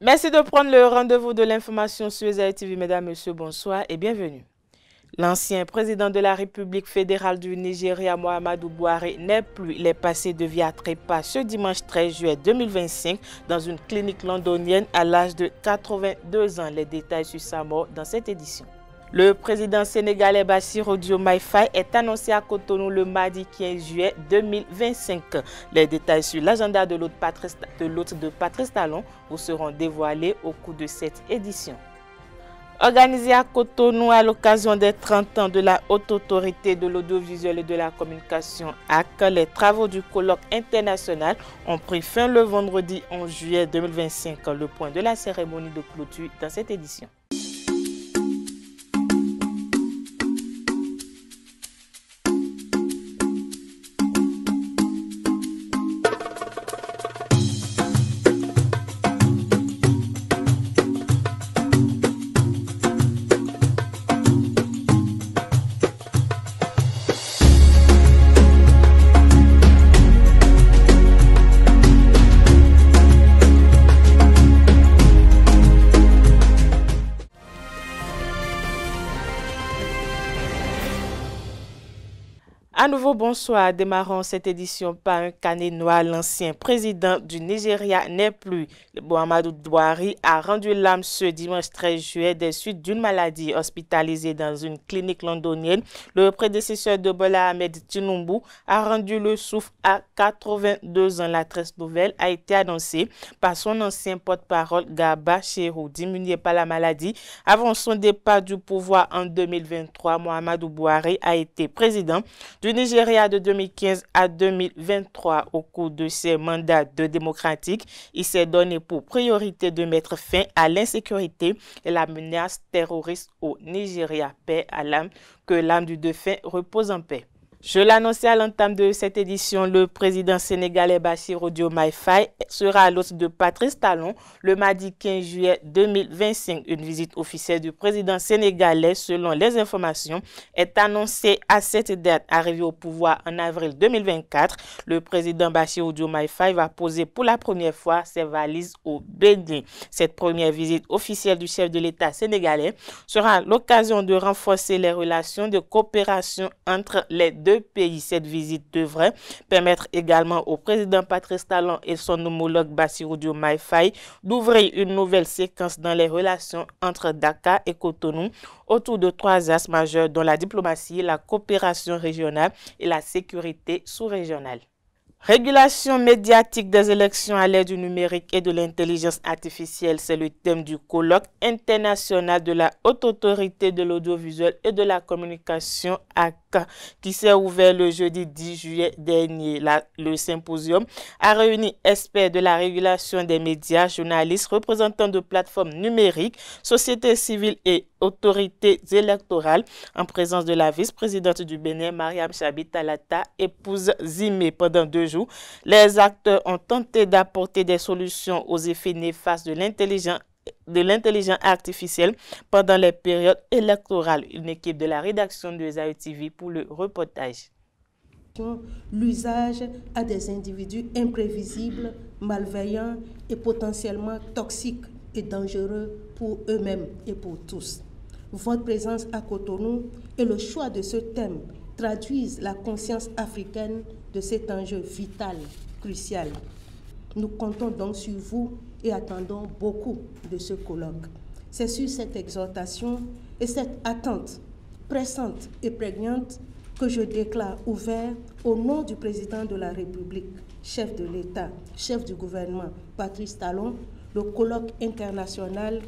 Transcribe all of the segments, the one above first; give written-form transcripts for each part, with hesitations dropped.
Merci de prendre le rendez-vous de l'information sur Zaï TV. Mesdames, Messieurs, bonsoir et bienvenue. L'ancien président de la République fédérale du Nigeria, Muhammadu Buhari, n'est plus. Il est passé de vie à trépas ce dimanche 13 juillet 2025 dans une clinique londonienne à l'âge de 82 ans. Les détails sur sa mort dans cette édition. Le président sénégalais Bassirou Diomaye Faye est annoncé à Cotonou le mardi 15 juillet 2025. Les détails sur l'agenda de l'hôte de Patrice Talon vous seront dévoilés au cours de cette édition. Organisé à Cotonou à l'occasion des 30 ans de la Haute Autorité de l'Audiovisuel et de la Communication AC, les travaux du colloque international ont pris fin le vendredi 11 juillet 2025. Le point de la cérémonie de clôture dans cette édition. À nouveau, bonsoir. Démarrons cette édition par un carnet noir. L'ancien président du Nigeria n'est plus. Muhammadu Buhari a rendu l'âme ce dimanche 13 juillet des suites d'une maladie. Hospitalisé dans une clinique londonienne, le prédécesseur de Bola Ahmed Tinubu a rendu le souffle à 82 ans. La triste nouvelle a été annoncée par son ancien porte-parole Garba Shehu. Diminué par la maladie avant son départ du pouvoir en 2023, Muhammadu Buhari a été président du Nigeria de 2015 à 2023. Au cours de ses mandats de démocratique, il s'est donné pour priorité de mettre fin à l'insécurité et la menace terroriste au Nigeria. Paix à l'âme, que l'âme du défunt repose en paix. Je l'annonçais à l'entame de cette édition, le président sénégalais Bassirou Diomaye Faye sera à l'hôte de Patrice Talon le mardi 15 juillet 2025. Une visite officielle du président sénégalais, selon les informations, est annoncée à cette date. Arrivé au pouvoir en avril 2024, le président Bassirou Diomaye Faye va poser pour la première fois ses valises au Bénin. Cette première visite officielle du chef de l'État sénégalais sera l'occasion de renforcer les relations de coopération entre les deux pays. Cette visite devrait permettre également au président Patrice Talon et son homologue Bassirou Diomaye Faye d'ouvrir une nouvelle séquence dans les relations entre Dakar et Cotonou autour de 3 axes majeurs dont la diplomatie, la coopération régionale et la sécurité sous-régionale. Régulation médiatique des élections à l'ère du numérique et de l'intelligence artificielle, c'est le thème du colloque international de la Haute Autorité de l'Audiovisuel et de la Communication AC qui s'est ouvert le jeudi 10 juillet dernier. Le symposium a réuni experts de la régulation des médias, journalistes, représentants de plateformes numériques, sociétés civiles et autorités électorales en présence de la vice-présidente du Bénin, Mariam Chabi Talata, épouse Zimé. Pendant 2 jours, les acteurs ont tenté d'apporter des solutions aux effets néfastes de l'intelligence artificielle pendant les périodes électorales. Une équipe de la rédaction de Zaï TV pour le reportage. L'usage à des individus imprévisibles, malveillants et potentiellement toxiques et dangereux pour eux-mêmes et pour tous. Votre présence à Cotonou et le choix de ce thème traduisent la conscience africaine de cet enjeu vital, crucial. Nous comptons donc sur vous et attendons beaucoup de ce colloque. C'est sur cette exhortation et cette attente pressante et prégnante que je déclare ouvert au nom du président de la République, chef de l'État, chef du gouvernement, Patrice Talon, le colloque international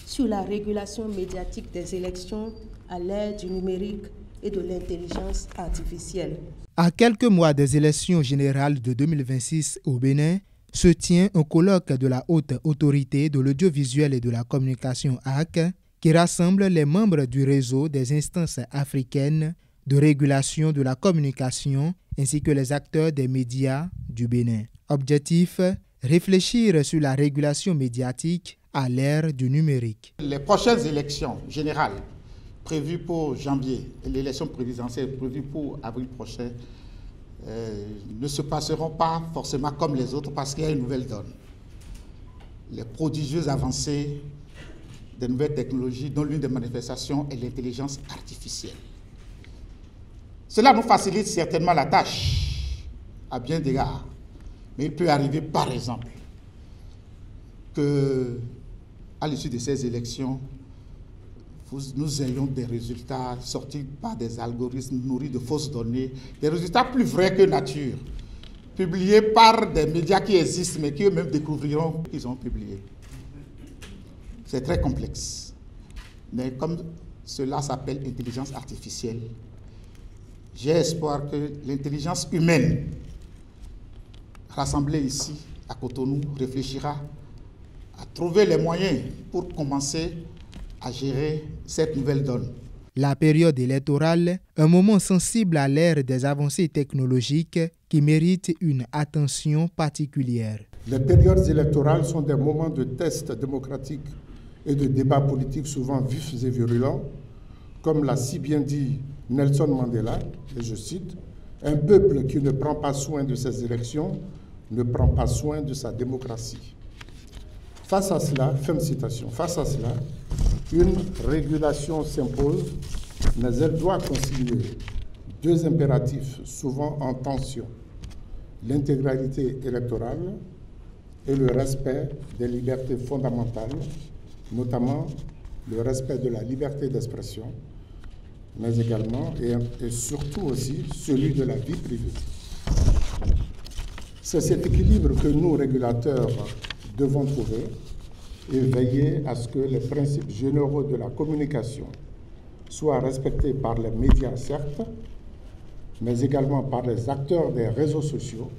sur la régulation médiatique des élections à l'ère du numérique et de l'intelligence artificielle. À quelques mois des élections générales de 2026 au Bénin, se tient un colloque de la Haute Autorité de l'Audiovisuel et de la Communication AC qui rassemble les membres du réseau des instances africaines de régulation de la communication ainsi que les acteurs des médias du Bénin. Objectif, réfléchir sur la régulation médiatique à l'ère du numérique. Les prochaines élections générales prévues pour janvier et l'élection présidentielle prévue pour avril prochain ne se passeront pas forcément comme les autres parce qu'il y a une nouvelle donne. les prodigieuses avancées des nouvelles technologies, dont l'une des manifestations est l'intelligence artificielle. Cela nous facilite certainement la tâche, à bien d'égards. Mais il peut arriver, par exemple, qu'à l'issue de ces élections, nous ayons des résultats sortis par des algorithmes nourris de fausses données, des résultats plus vrais que nature, publiés par des médias qui existent, mais qui eux-mêmes découvriront qu'ils ont publié. C'est très complexe. Mais comme cela s'appelle intelligence artificielle, j'ai espoir que l'intelligence humaine rassemblée ici, à Cotonou, réfléchira à trouver les moyens pour commencer à gérer cette nouvelle donne. La période électorale, un moment sensible à l'ère des avancées technologiques qui mérite une attention particulière. Les périodes électorales sont des moments de tests démocratiques et de débats politiques souvent vifs et virulents, comme l'a si bien dit Nelson Mandela, et je cite, « Un peuple qui ne prend pas soin de ses élections ne prend pas soin de sa démocratie ». Face à cela, fin de citation, face à cela, une régulation s'impose, mais elle doit concilier deux impératifs souvent en tension, l'intégralité électorale et le respect des libertés fondamentales, notamment le respect de la liberté d'expression, mais également et surtout aussi celui de la vie privée. C'est cet équilibre que nous, régulateurs, devons trouver et veiller à ce que les principes généraux de la communication soient respectés par les médias, certes, mais également par les acteurs des réseaux sociaux,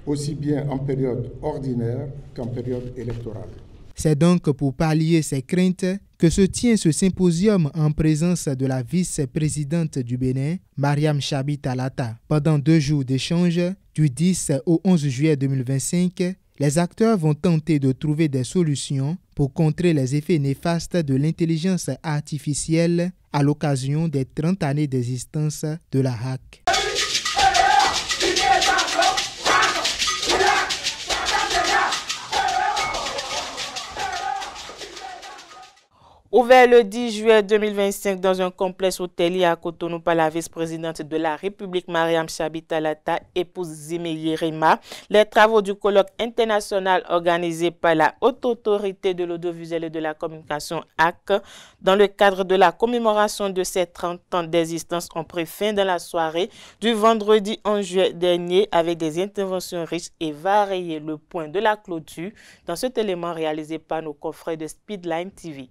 aussi bien en période ordinaire qu'en période électorale. C'est donc pour pallier ces craintes que se tient ce symposium en présence de la vice-présidente du Bénin, Mariam Chabi Talata. Pendant 2 jours d'échange, du 10 au 11 juillet 2025, les acteurs vont tenter de trouver des solutions pour contrer les effets néfastes de l'intelligence artificielle à l'occasion des 30 années d'existence de la HAC. Ouvert le 10 juillet 2025 dans un complexe hôtelier à Cotonou par la vice-présidente de la République, Mariam Chabi Talata, épouse Zimeye Rima, les travaux du colloque international organisé par la Haute Autorité de l'Audiovisuel et de la Communication HAC dans le cadre de la commémoration de ses 30 ans d'existence ont pris fin dans la soirée du vendredi 11 juillet dernier avec des interventions riches et variées. Le point de la clôture dans cet élément réalisé par nos confrères de Speedline TV.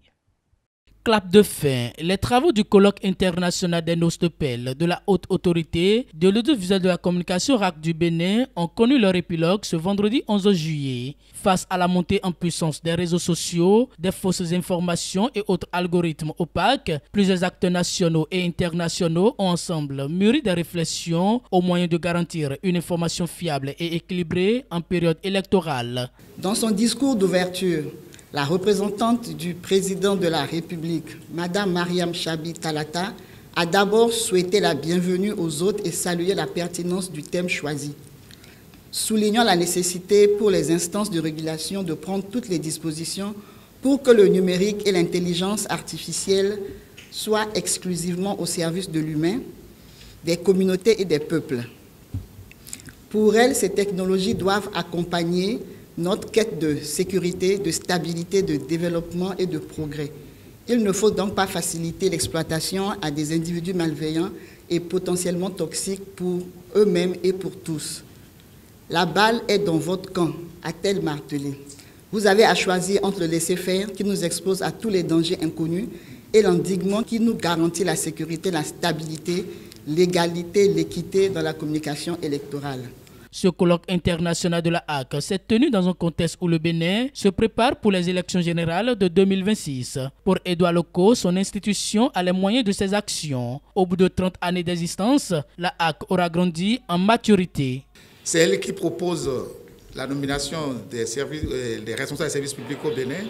Clap de fin. Les travaux du colloque international des Nostepel de la Haute Autorité de l'Audiovisuel de la Communication RAC du Bénin ont connu leur épilogue ce vendredi 11 juillet. Face à la montée en puissance des réseaux sociaux, des fausses informations et autres algorithmes opaques, plusieurs acteurs nationaux et internationaux ont ensemble mûri des réflexions au moyen de garantir une information fiable et équilibrée en période électorale. Dans son discours d'ouverture, la représentante du président de la République, Mme Mariam Chabi Talata, a d'abord souhaité la bienvenue aux hôtes et salué la pertinence du thème choisi, soulignant la nécessité pour les instances de régulation de prendre toutes les dispositions pour que le numérique et l'intelligence artificielle soient exclusivement au service de l'humain, des communautés et des peuples. Pour elle, ces technologies doivent accompagner notre quête de sécurité, de stabilité, de développement et de progrès. Il ne faut donc pas faciliter l'exploitation à des individus malveillants et potentiellement toxiques pour eux-mêmes et pour tous. La balle est dans votre camp, a-t-elle martelé. Vous avez à choisir entre le laisser-faire qui nous expose à tous les dangers inconnus et l'endiguement qui nous garantit la sécurité, la stabilité, l'égalité, l'équité dans la communication électorale. Ce colloque international de la HAC s'est tenu dans un contexte où le Bénin se prépare pour les élections générales de 2026. Pour Edouard Loko, son institution a les moyens de ses actions. Au bout de 30 années d'existence, la HAC aura grandi en maturité. C'est elle qui propose la nomination des responsables des services publics au Bénin.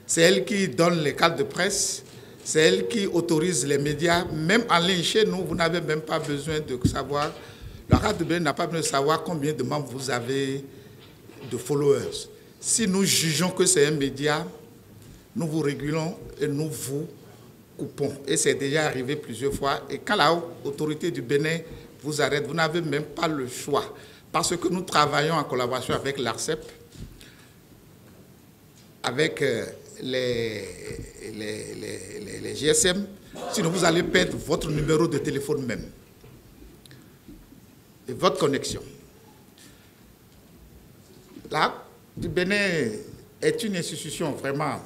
C'est elle qui donne les cadres de presse. C'est elle qui autorise les médias. Même en ligne chez nous, vous n'avez même pas besoin de savoir. La RAC de Bénin n'a pas besoin de savoir combien de membres vous avez de followers. Si nous jugeons que c'est un média, nous vous régulons et nous vous coupons. Et c'est déjà arrivé plusieurs fois. Et quand la autorité du Bénin vous arrête, vous n'avez même pas le choix. Parce que nous travaillons en collaboration avec l'ARCEP, avec les GSM, sinon vous allez perdre votre numéro de téléphone même et votre connexion. Là, du Bénin est une institution vraiment,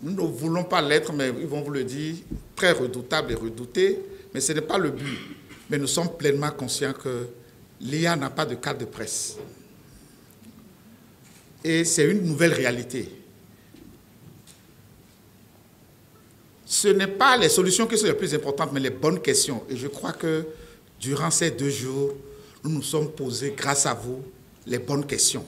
nous ne voulons pas l'être, mais ils vont vous le dire, très redoutable et redoutée, mais ce n'est pas le but. Mais nous sommes pleinement conscients que l'IA n'a pas de cadre de presse. Et c'est une nouvelle réalité. Ce n'est pas les solutions qui sont les plus importantes, mais les bonnes questions. Et je crois que durant ces 2 jours, nous nous sommes posés, grâce à vous, les bonnes questions.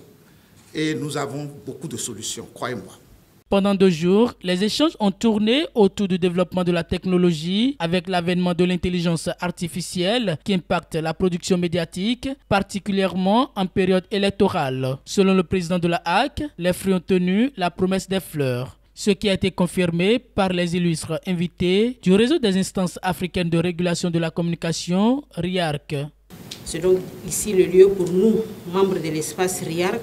Et nous avons beaucoup de solutions, croyez-moi. Pendant 2 jours, les échanges ont tourné autour du développement de la technologie avec l'avènement de l'intelligence artificielle qui impacte la production médiatique, particulièrement en période électorale. Selon le président de la HAC, les fruits ont tenu la promesse des fleurs, ce qui a été confirmé par les illustres invités du réseau des instances africaines de régulation de la communication, RIARC. C'est donc ici le lieu pour nous, membres de l'espace RIARC,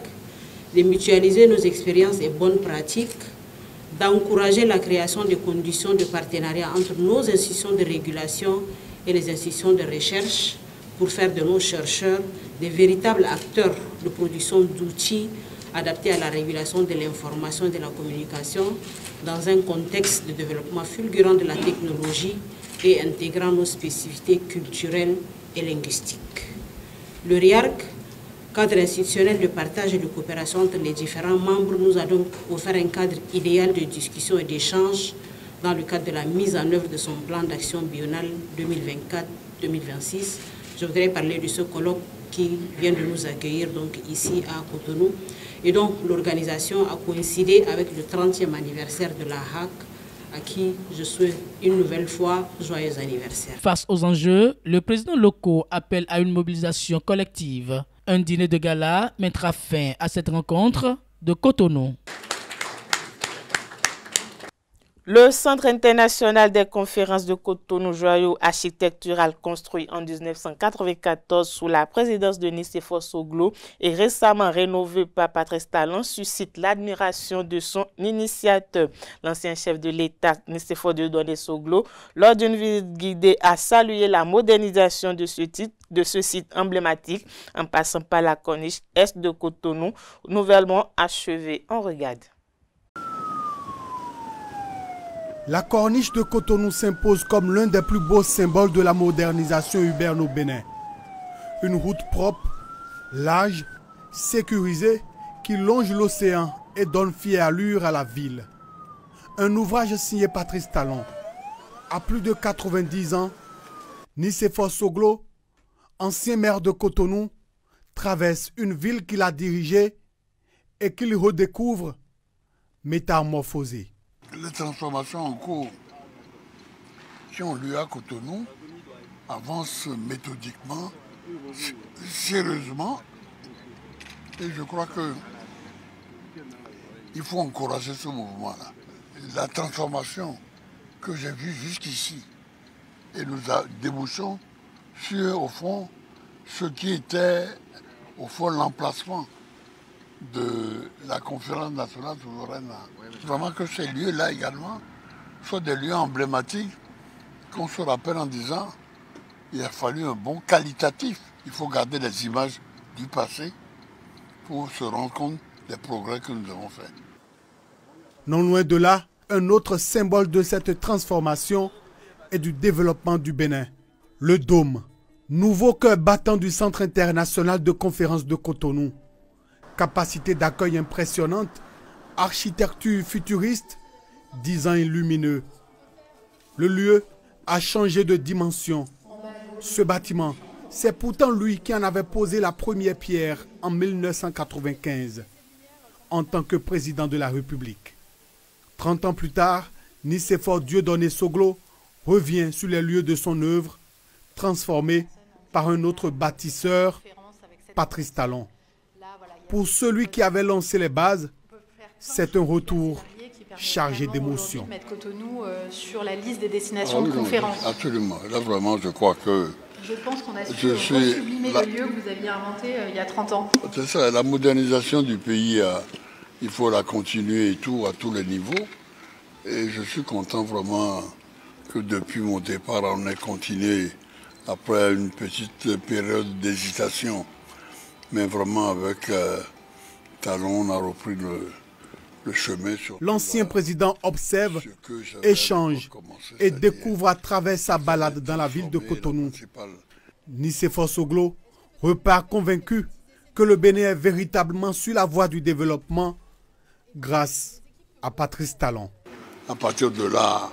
de mutualiser nos expériences et bonnes pratiques, d'encourager la création de conditions de partenariat entre nos institutions de régulation et les institutions de recherche pour faire de nos chercheurs des véritables acteurs de production d'outils adaptés à la régulation de l'information et de la communication dans un contexte de développement fulgurant de la technologie et intégrant nos spécificités culturelles et linguistiques. Le RIARC, cadre institutionnel de partage et de coopération entre les différents membres, nous a donc offert un cadre idéal de discussion et d'échange dans le cadre de la mise en œuvre de son plan d'action biennal 2024-2026. Je voudrais parler de ce colloque qui vient de nous accueillir donc ici à Cotonou. Et donc l'organisation a coïncidé avec le 30e anniversaire de la HAC, à qui je souhaite une nouvelle fois joyeux anniversaire. Face aux enjeux, le président Loko appelle à une mobilisation collective. Un dîner de gala mettra fin à cette rencontre de Cotonou. Le Centre international des conférences de Cotonou, joyau architectural construit en 1994 sous la présidence de Nicéphore Soglo et récemment rénové par Patrice Talon, suscite l'admiration de son initiateur. L'ancien chef de l'État, Nicéphore Dieudonné Soglo, lors d'une visite guidée, a salué la modernisation de ce site emblématique en passant par la corniche est de Cotonou, nouvellement achevée. On regarde. La corniche de Cotonou s'impose comme l'un des plus beaux symboles de la modernisation urbaine au Bénin. Une route propre, large, sécurisée, qui longe l'océan et donne fière allure à la ville. Un ouvrage signé Patrice Talon. À plus de 90 ans, Nicéphore Soglo, ancien maire de Cotonou, traverse une ville qu'il a dirigée et qu'il redécouvre métamorphosée. Les transformations en cours qui ont lieu à Cotonou avancent méthodiquement, sérieusement, et je crois qu'il faut encourager ce mouvement-là. La transformation que j'ai vue jusqu'ici, et nous débouchons sur, au fond, ce qui était, au fond, l'emplacement de la conférence nationale souveraine. Vraiment que ces lieux-là également soient des lieux emblématiques qu'on se rappelle en disant il a fallu un bon qualitatif. Il faut garder les images du passé pour se rendre compte des progrès que nous avons faits. Non loin de là, un autre symbole de cette transformation et du développement du Bénin, le Dôme, nouveau cœur battant du Centre international de conférences de Cotonou. Capacité d'accueil impressionnante, architecture futuriste, design lumineux. Le lieu a changé de dimension. Ce bâtiment, c'est pourtant lui qui en avait posé la première pierre en 1995, en tant que président de la République. 30 ans plus tard, Nicéphore Dieudonné Soglo revient sur les lieux de son œuvre, transformé par un autre bâtisseur, Patrice Talon. Pour celui qui avait lancé les bases, C'est un retour chargé d'émotions. Mettre Cotonou sur la liste des destinations de conférences. Absolument. Là, vraiment, je crois que... Je pense qu'on a su sublimer le lieu que vous aviez inventé il y a 30 ans. C'est ça, la modernisation du pays, il faut la continuer et tout, à tous les niveaux. Et je suis content vraiment que depuis mon départ, on ait continué après une petite période d'hésitation. Mais vraiment, avec talon, on a repris le chemin. L'ancien président observe, échange et découvre à travers sa balade dans la ville de Cotonou. Nicéphore Soglo repart convaincu que le Bénin est véritablement sur la voie du développement grâce à Patrice Talon. À partir de là,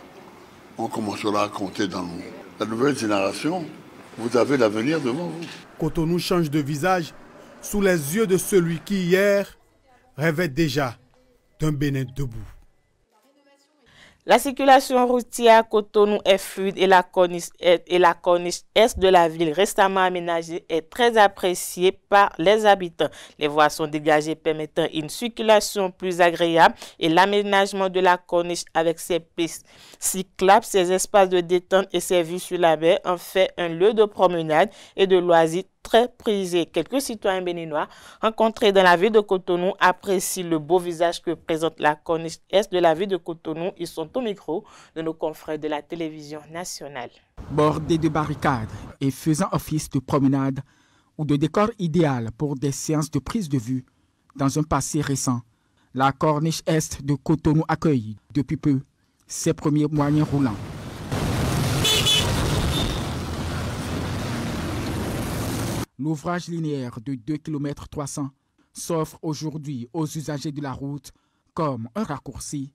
on commencera à compter dans la nouvelle génération. Vous avez l'avenir devant vous. Cotonou change de visage sous les yeux de celui qui hier rêvait déjà d'un Bénin debout. La circulation routière à Cotonou est fluide et la corniche est de la ville récemment aménagée est très appréciée par les habitants. Les voies sont dégagées permettant une circulation plus agréable et l'aménagement de la corniche avec ses pistes cyclables, ses espaces de détente et ses vues sur la mer en fait un lieu de promenade et de loisirs très prisé. Quelques citoyens béninois rencontrés dans la ville de Cotonou apprécient le beau visage que présente la corniche est de la ville de Cotonou. Ils sont au micro de nos confrères de la télévision nationale. Bordée de barricades et faisant office de promenade ou de décor idéal pour des séances de prise de vue dans un passé récent, la corniche est de Cotonou accueille depuis peu ses premiers moyens roulants. L'ouvrage linéaire de 2 km 300 s'offre aujourd'hui aux usagers de la route comme un raccourci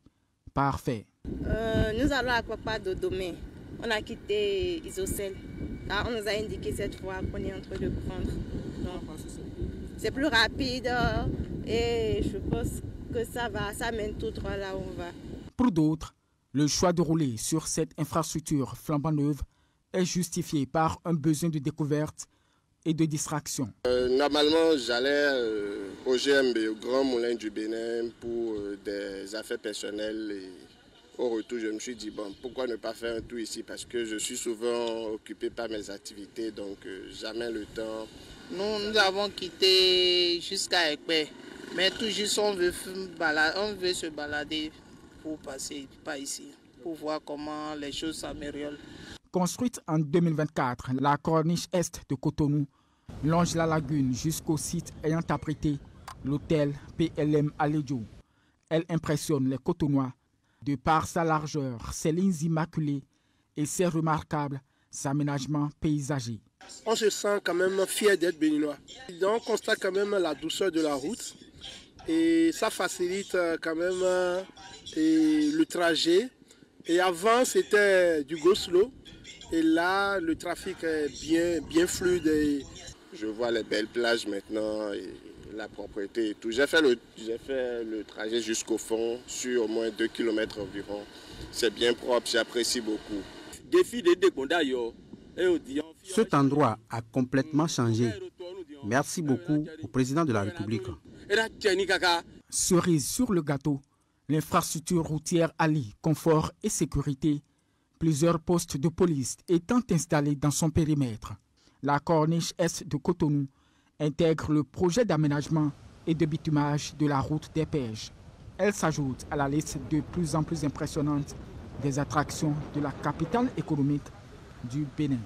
parfait. Nous allons à Kwakwa Dodome. On a quitté Isocel. On nous a indiqué cette fois qu'on est en train de prendre. C'est plus rapide et je pense que ça mène tout droit là où on va. Pour d'autres, le choix de rouler sur cette infrastructure flambant neuve est justifié par un besoin de découverte et de distraction. Normalement, j'allais au GMB, au Grand Moulin du Bénin, pour des affaires personnelles. Et au retour, je me suis dit, bon, pourquoi ne pas faire un tour ici? Parce que je suis souvent occupé par mes activités, donc jamais le temps. Nous avons quitté jusqu'à Ekpe, mais tout juste on veut se balader pour passer par ici, pour voir comment les choses s'améliorent. Construite en 2024, la corniche est de Cotonou longe la lagune jusqu'au site ayant abrité l'hôtel PLM Alédio. Elle impressionne les Cotonois de par sa largeur, ses lignes immaculées et ses remarquables aménagements paysagers. On se sent quand même fier d'être béninois. On constate quand même la douceur de la route et ça facilite quand même le trajet. Et avant, c'était du go slow. Et là, le trafic est bien fluide. Et je vois les belles plages maintenant et la propreté et tout. J'ai fait le trajet jusqu'au fond sur au moins 2 km environ. C'est bien propre, j'apprécie beaucoup. Cet endroit a complètement changé. Merci beaucoup au président de la République. Cerise sur le gâteau, l'infrastructure routière allie confort et sécurité. Plusieurs postes de police étant installés dans son périmètre. La corniche est de Cotonou intègre le projet d'aménagement et de bitumage de la route des Pêches. Elle s'ajoute à la liste de plus en plus impressionnante des attractions de la capitale économique du Bénin.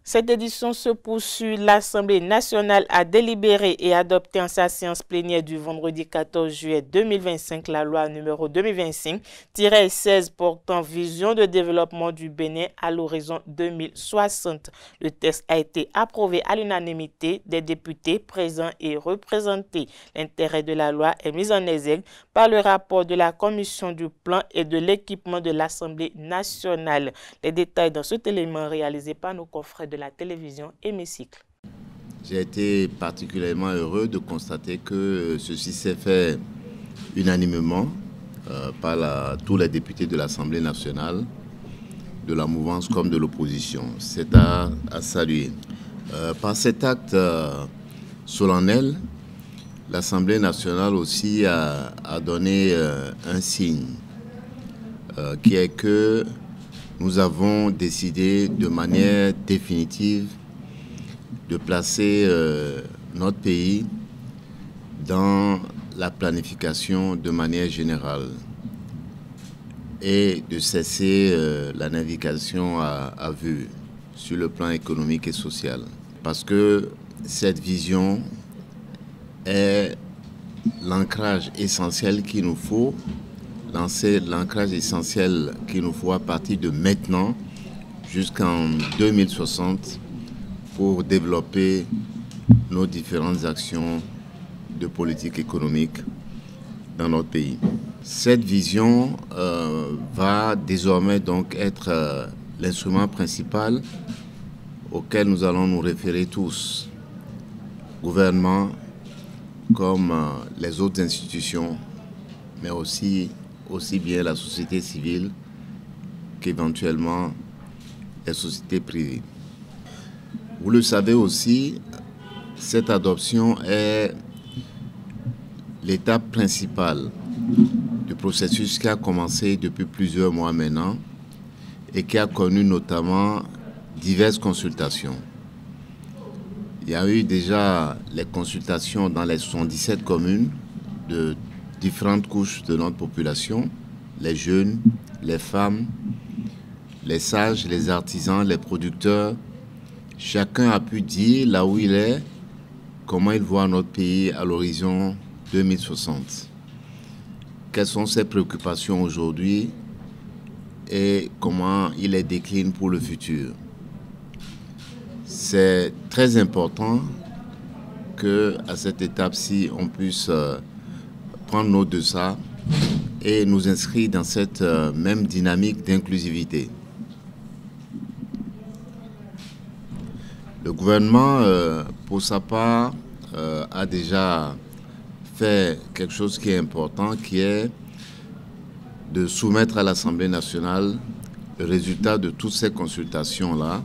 Cette édition se poursuit. L'Assemblée nationale a délibéré et adopté en sa séance plénière du vendredi 14 juillet 2025 la loi numéro 2025-16 portant vision de développement du Bénin à l'horizon 2060. Le texte a été approuvé à l'unanimité des députés présents et représentés. L'intérêt de la loi est mis en exergue par le rapport de la Commission du plan et de l'équipement de l'Assemblée nationale. Les détails dans cet élément réalisé par nos confrères de la télévision Hémicycle. J'ai été particulièrement heureux de constater que ceci s'est fait unanimement par tous les députés de l'Assemblée nationale, de la mouvance comme de l'opposition. C'est à saluer. Par cet acte solennel, l'Assemblée nationale aussi a donné un signe qui est que nous avons décidé de manière définitive de placer notre pays dans la planification de manière générale et de cesser la navigation à vue sur le plan économique et social. Parce que cette vision est l'ancrage essentiel qu'il nous faut, l'ancrage essentiel qu'il nous faut à partir de maintenant jusqu'en 2060 pour développer nos différentes actions de politique économique dans notre pays. Cette vision va désormais donc être l'instrument principal auquel nous allons nous référer tous, gouvernement comme les autres institutions, mais aussi bien la société civile qu'éventuellement les sociétés privées. Vous le savez aussi, cette adoption est l'étape principale du processus qui a commencé depuis plusieurs mois maintenant et qui a connu notamment diverses consultations. Il y a eu déjà les consultations dans les 77 communes de différentes couches de notre population, les jeunes, les femmes, les sages, les artisans, les producteurs. Chacun a pu dire là où il est, comment il voit notre pays à l'horizon 2060. Quelles sont ses préoccupations aujourd'hui et comment il les décline pour le futur. C'est très important qu'à cette étape-ci, on puisse prendre note de ça et nous inscrire dans cette même dynamique d'inclusivité. Le gouvernement, pour sa part, a déjà fait quelque chose qui est important, qui est de soumettre à l'Assemblée nationale le résultat de toutes ces consultations-là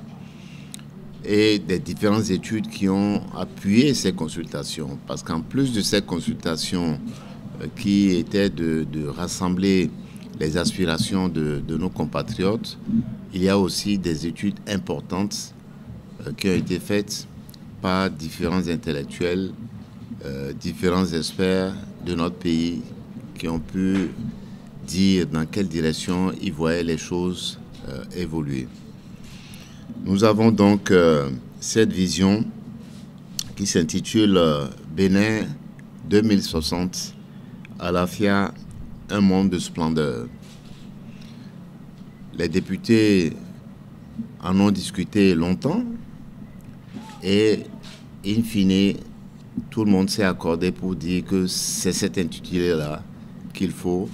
et des différentes études qui ont appuyé ces consultations. Parce qu'en plus de ces consultations qui étaient de rassembler les aspirations de nos compatriotes, il y a aussi des études importantes qui ont été faites par différents intellectuels, différents experts de notre pays qui ont pu dire dans quelle direction ils voyaient les choses évoluer. Nous avons donc cette vision qui s'intitule Bénin 2060, à la FIA, un monde de splendeur. Les députés en ont discuté longtemps et, in fine, tout le monde s'est accordé pour dire que c'est cet intitulé-là qu'il faut.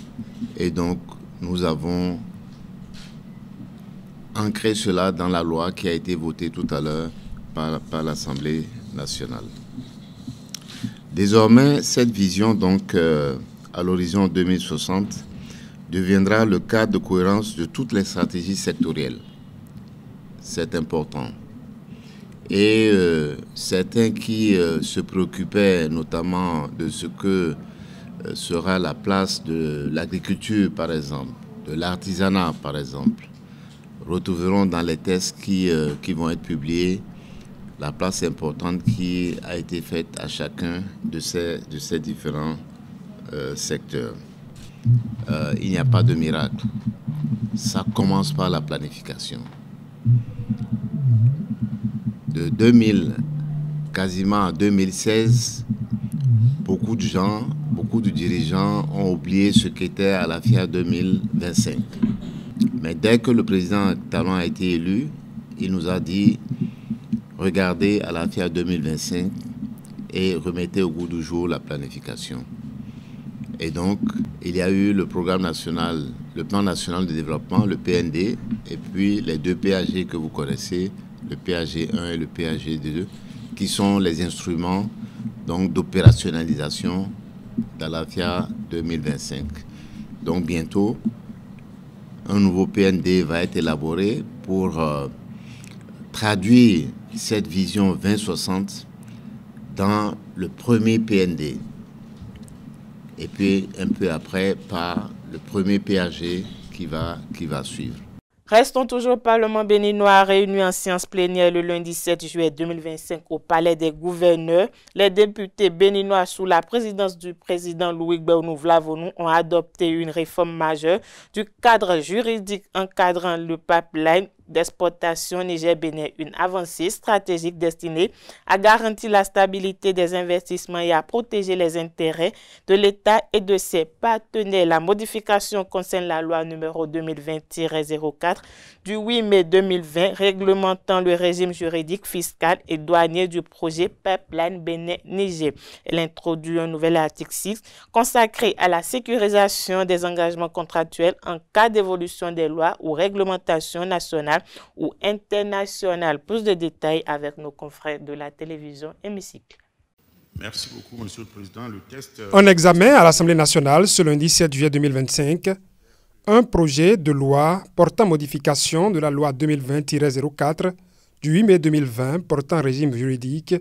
Et donc, nous avons ancré cela dans la loi qui a été votée tout à l'heure par l'Assemblée nationale. Désormais, cette vision, donc, à l'horizon 2060, deviendra le cadre de cohérence de toutes les stratégies sectorielles. C'est important. Et certains qui se préoccupaient notamment de ce que sera la place de l'agriculture, par exemple, de l'artisanat, par exemple, retrouveront dans les tests qui vont être publiés la place importante qui a été faite à chacun de ces différents secteurs. Il n'y a pas de miracle. Ça commence par la planification. De 2000 quasiment à 2016, beaucoup de gens, beaucoup de dirigeants ont oublié ce qu'était à la FIA 2025. Mais dès que le président Talon a été élu, il nous a dit regardez à la FIA 2025 et remettez au goût du jour la planification. Et donc, il y a eu le programme national, le plan national de développement, le PND, et puis les deux PAG que vous connaissez, le PAG 1 et le PAG 2, qui sont les instruments donc d'opérationnalisation de la FIA 2025. Donc bientôt, un nouveau PND va être élaboré pour traduire cette vision 2060 dans le premier PND. et puis un peu après par le premier PAG qui va suivre. Restons toujours au Parlement béninois réuni en séance plénière le lundi 7 juillet 2025 au Palais des gouverneurs. Les députés béninois sous la présidence du président Louis Bernou-Vlavonou ont adopté une réforme majeure du cadre juridique encadrant le pipeline d'exportation Niger-Bénin, une avancée stratégique destinée à garantir la stabilité des investissements et à protéger les intérêts de l'État et de ses partenaires. La modification concerne la loi numéro 2020-04 du 8 mai 2020 réglementant le régime juridique, fiscal et douanier du projet Pipeline Bénin-Niger. Elle introduit un nouvel article 6 consacré à la sécurisation des engagements contractuels en cas d'évolution des lois ou réglementations nationales ou internationales. Plus de détails avec nos confrères de la télévision Hémicycle. Merci beaucoup, Monsieur le Président. Le test... En examen à l'Assemblée nationale ce lundi 7 juillet 2025, un projet de loi portant modification de la loi 2020-04 du 8 mai 2020 portant régime juridique,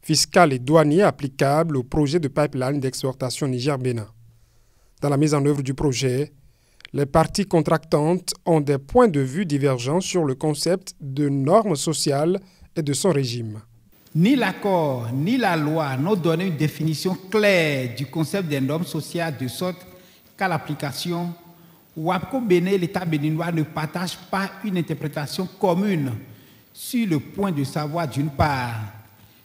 fiscal et douanier applicable au projet de pipeline d'exportation Niger-Bénin. Dans la mise en œuvre du projet, les parties contractantes ont des points de vue divergents sur le concept de normes sociales et de son régime. Ni l'accord ni la loi n'ont donné une définition claire du concept des normes sociales de sorte qu'à l'application, WAPCO Bénin et l'État béninois ne partagent pas une interprétation commune sur le point de savoir d'une part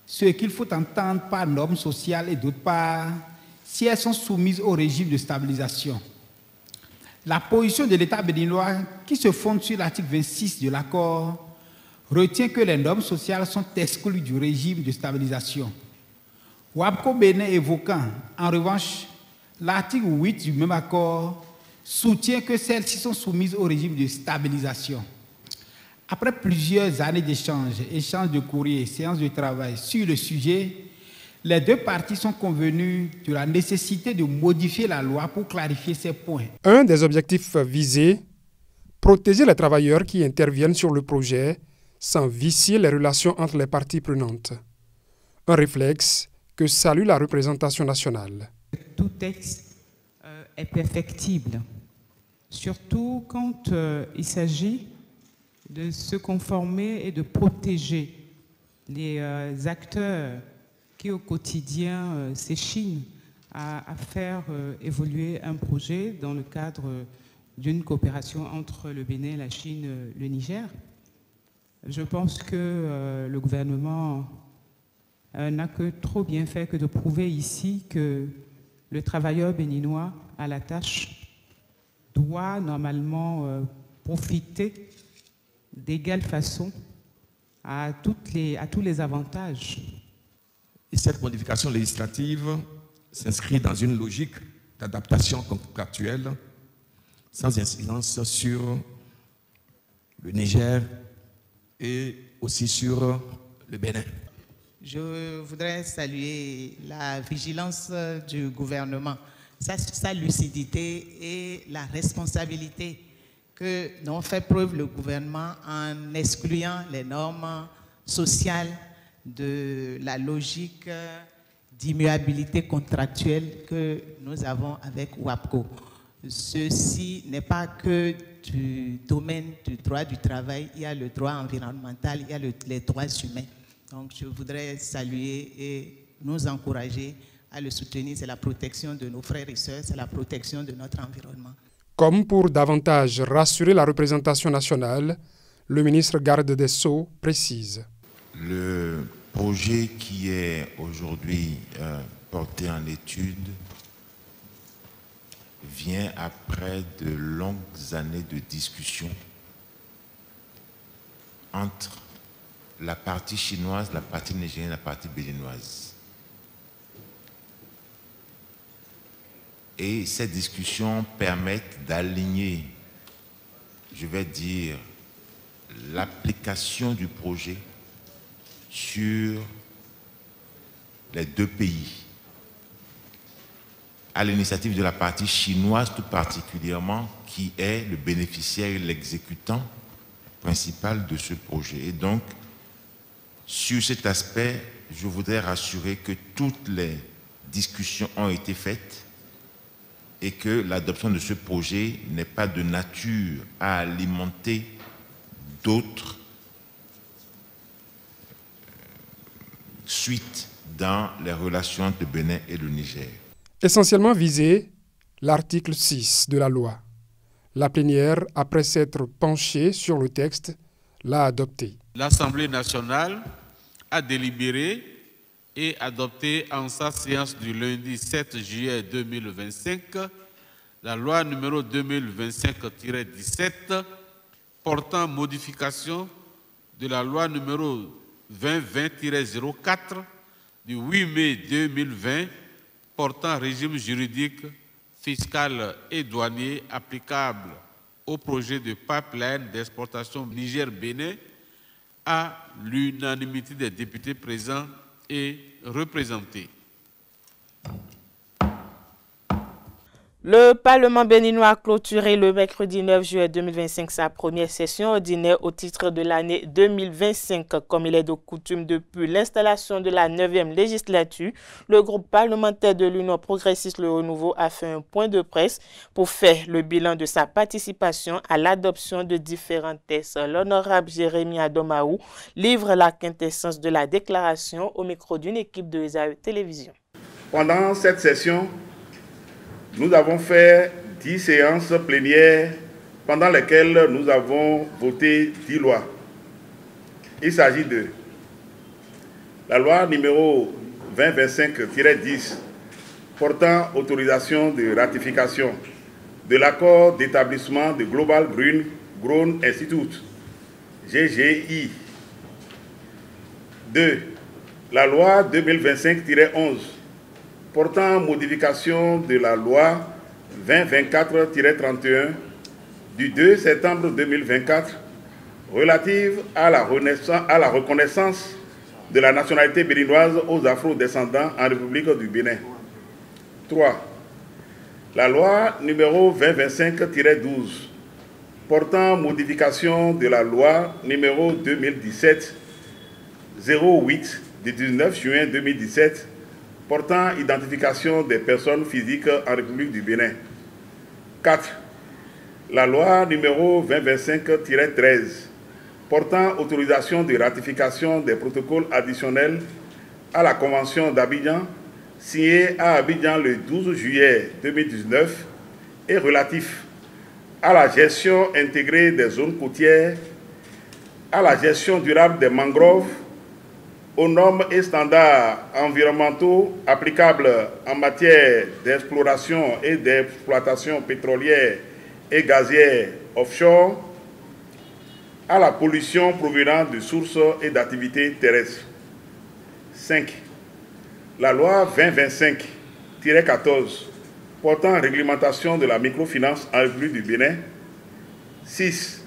ce qu'il faut entendre par normes sociales et d'autre part si elles sont soumises au régime de stabilisation. La position de l'État béninois, qui se fonde sur l'article 26 de l'accord, retient que les normes sociales sont exclues du régime de stabilisation. WAPCO Bénin évoquant, en revanche, l'article 8 du même accord, soutient que celles-ci sont soumises au régime de stabilisation. Après plusieurs années d'échanges, échanges de courriers, séances de travail sur le sujet, les deux parties sont convenues de la nécessité de modifier la loi pour clarifier ces points. Un des objectifs visés, protéger les travailleurs qui interviennent sur le projet sans vicier les relations entre les parties prenantes. Un réflexe que salue la représentation nationale. Tout texte est perfectible, surtout quand il s'agit de se conformer et de protéger les acteurs qui au quotidien s'échinent à faire évoluer un projet dans le cadre d'une coopération entre le Bénin, la Chine, le Niger. Je pense que le gouvernement n'a que trop bien fait que de prouver ici que le travailleur béninois à la tâche doit normalement profiter d'égale façon à tous les avantages. Et cette modification législative s'inscrit dans une logique d'adaptation contractuelle sans incidence sur le Niger et aussi sur le Bénin. Je voudrais saluer la vigilance du gouvernement, sa lucidité et la responsabilité que dont fait preuve le gouvernement en excluant les normes sociales de la logique d'immuabilité contractuelle que nous avons avec WAPCO. Ceci n'est pas que du domaine du droit du travail, il y a le droit environnemental, il y a les droits humains. Donc je voudrais saluer et nous encourager à le soutenir. C'est la protection de nos frères et sœurs, c'est la protection de notre environnement. Comme pour davantage rassurer la représentation nationale, le ministre garde des Sceaux précise. Le projet qui est aujourd'hui porté en étude vient après de longues années de discussion entre la partie chinoise, la partie nigérienne et la partie béninoise. Et ces discussions permettent d'aligner, je vais dire, l'application du projet sur les deux pays, à l'initiative de la partie chinoise tout particulièrement, qui est le bénéficiaire et l'exécutant principal de ce projet. Et donc, sur cet aspect, je voudrais rassurer que toutes les discussions ont été faites et que l'adoption de ce projet n'est pas de nature à alimenter d'autres suites dans les relations entre le Bénin et le Niger. Essentiellement visé, l'article 6 de la loi. La plénière, après s'être penchée sur le texte, l'a adopté. L'Assemblée nationale a délibéré et adopté en sa séance du lundi 7 juillet 2025 la loi numéro 2025-17 portant modification de la loi numéro 2020-04 du 8 mai 2020 portant régime juridique, fiscal et douanier applicable au projet de pipeline d'exportation Niger-Bénin à l'unanimité des députés présents et représentés. Le Parlement béninois a clôturé le mercredi 9 juillet 2025 sa première session ordinaire au titre de l'année 2025. Comme il est de coutume depuis l'installation de la 9e législature, le groupe parlementaire de l'Union progressiste Le Renouveau a fait un point de presse pour faire le bilan de sa participation à l'adoption de différents textes. L'honorable Jérémy Adomaou livre la quintessence de la déclaration au micro d'une équipe de SAE Télévision. Pendant cette session, nous avons fait 10 séances plénières pendant lesquelles nous avons voté 10 lois. Il s'agit de la loi numéro 2025-10 portant autorisation de ratification de l'accord d'établissement de Global Green Grown Institute, GGI. 2. La loi 2025-11 portant modification de la loi 2024-31 du 2 septembre 2024 relative à la reconnaissance de la nationalité béninoise aux afro-descendants en République du Bénin. 3. La loi numéro 2025-12 portant modification de la loi numéro 2017-08 du 19 juin 2017 portant identification des personnes physiques en République du Bénin. 4. La loi numéro 2025-13 portant autorisation de ratification des protocoles additionnels à la Convention d'Abidjan signée à Abidjan le 12 juillet 2019 et relatif à la gestion intégrée des zones côtières, à la gestion durable des mangroves, aux normes et standards environnementaux applicables en matière d'exploration et d'exploitation pétrolière et gazière offshore, à la pollution provenant de sources et d'activités terrestres. 5. La loi 2025-14 portant réglementation de la microfinance en République du Bénin. 6.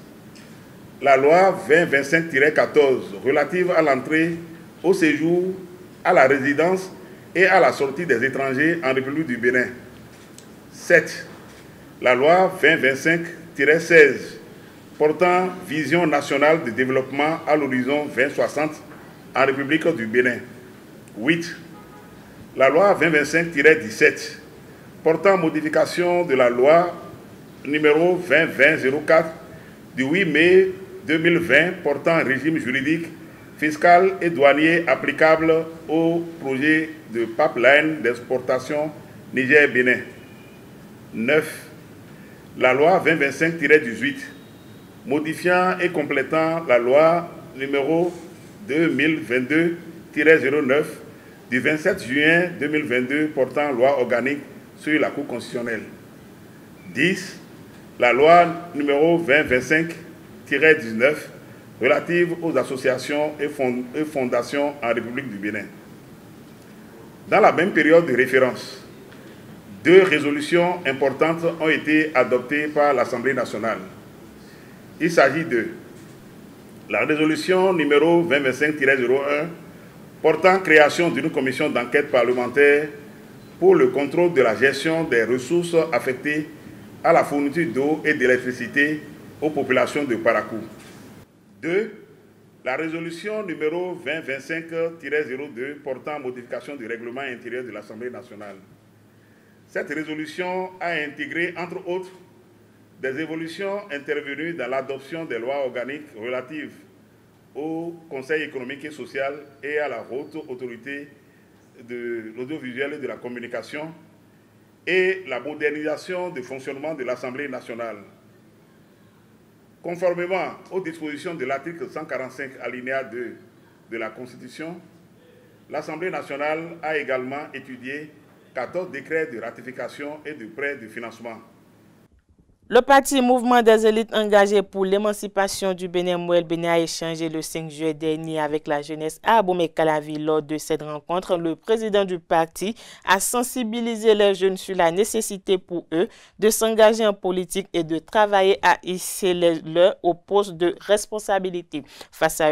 La loi 2025-14 relative à l'entrée, au séjour, à la résidence et à la sortie des étrangers en République du Bénin. 7. La loi 2025-16 portant vision nationale de développement à l'horizon 2060 en République du Bénin. 8. La loi 2025-17 portant modification de la loi numéro 2020-04 du 8 mai 2020 portant régime juridique, fiscal et douanier applicable au projet de pipeline d'exportation Niger-Bénin. 9. La loi 2025-18 modifiant et complétant la loi numéro 2022-09 du 27 juin 2022 portant loi organique sur la Cour constitutionnelle. 10. La loi numéro 2025-19 relative aux associations et fondations en République du Bénin. Dans la même période de référence, 2 résolutions importantes ont été adoptées par l'Assemblée nationale. Il s'agit de la résolution numéro 2025-01 portant création d'une commission d'enquête parlementaire pour le contrôle de la gestion des ressources affectées à la fourniture d'eau et d'électricité aux populations de Parakou. 2. La résolution numéro 2025-02 portant modification du règlement intérieur de l'Assemblée nationale. Cette résolution a intégré, entre autres, des évolutions intervenues dans l'adoption des lois organiques relatives au Conseil économique et social et à la haute autorité de l'audiovisuel et de la communication et la modernisation du fonctionnement de l'Assemblée nationale. Conformément aux dispositions de l'article 145 alinéa 2 de la Constitution, l'Assemblée nationale a également étudié 14 décrets de ratification et de prêts de financement. Le parti Mouvement des élites engagé pour l'émancipation du Bénin, Moël Bénin, a échangé le 5 juillet dernier avec la jeunesse à Abomey-Calavi. Lors de cette rencontre, le président du parti a sensibilisé les jeunes sur la nécessité pour eux de s'engager en politique et de travailler à hisser les leurs au poste de responsabilité. Face à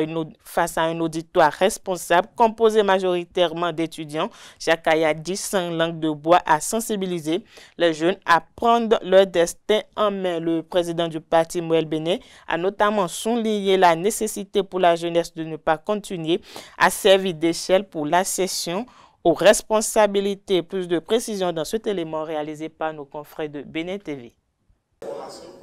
un auditoire responsable composé majoritairement d'étudiants, Jacques Ayadi, sans langue de bois, a sensibilisé les jeunes à prendre leur destin en main. Le président du parti Moël Bénin a notamment souligné la nécessité pour la jeunesse de ne pas continuer à servir d'échelle pour l'accession aux responsabilités. Plus de précisions dans cet élément réalisé par nos confrères de Bénin TV.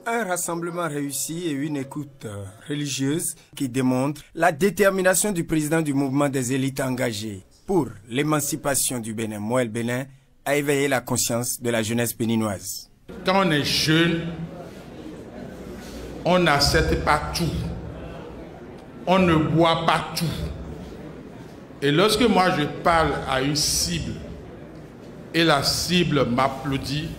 Un rassemblement réussi et une écoute religieuse qui démontre la détermination du président du mouvement des élites engagées pour l'émancipation du Bénin, Moël Bénin, a éveillé la conscience de la jeunesse béninoise. Quand on est jeune, on n'accepte pas tout. On ne boit pas tout. Et lorsque moi je parle à une cible et la cible m'applaudit,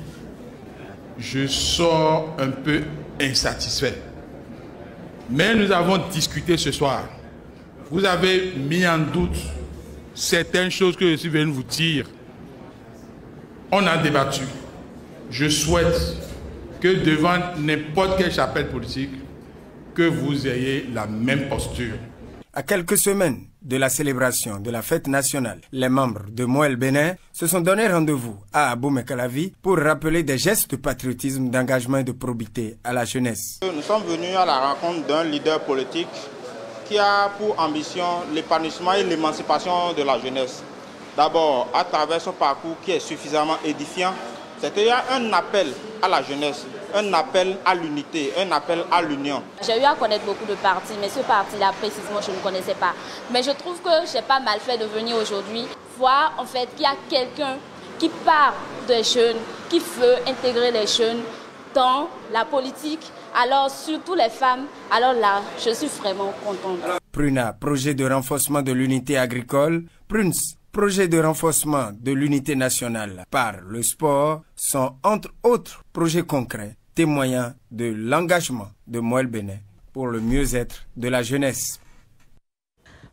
je sors un peu insatisfait. Mais nous avons discuté ce soir. Vous avez mis en doute certaines choses que je suis venu vous dire. On a débattu. Je souhaite que devant n'importe quelle chapelle politique, que vous ayez la même posture. À quelques semaines de la célébration de la fête nationale, les membres de Moël Bénin se sont donné rendez-vous à Abomey-Calavi pour rappeler des gestes de patriotisme, d'engagement et de probité à la jeunesse. Nous sommes venus à la rencontre d'un leader politique qui a pour ambition l'épanouissement et l'émancipation de la jeunesse. D'abord, à travers son parcours qui est suffisamment édifiant, c'est qu'il y a un appel à la jeunesse, un appel à l'unité, un appel à l'union. J'ai eu à connaître beaucoup de partis, mais ce parti-là précisément, je ne connaissais pas. Mais je trouve que j'ai pas mal fait de venir aujourd'hui voir en fait qu'il y a quelqu'un qui parle des jeunes, qui veut intégrer les jeunes dans la politique, alors surtout les femmes. Alors là, je suis vraiment contente. Pruna, projet de renforcement de l'unité agricole, Pruns, projet de renforcement de l'unité nationale par le sport, sont entre autres projets concrets témoignant de l'engagement de Moël Bénin pour le mieux-être de la jeunesse.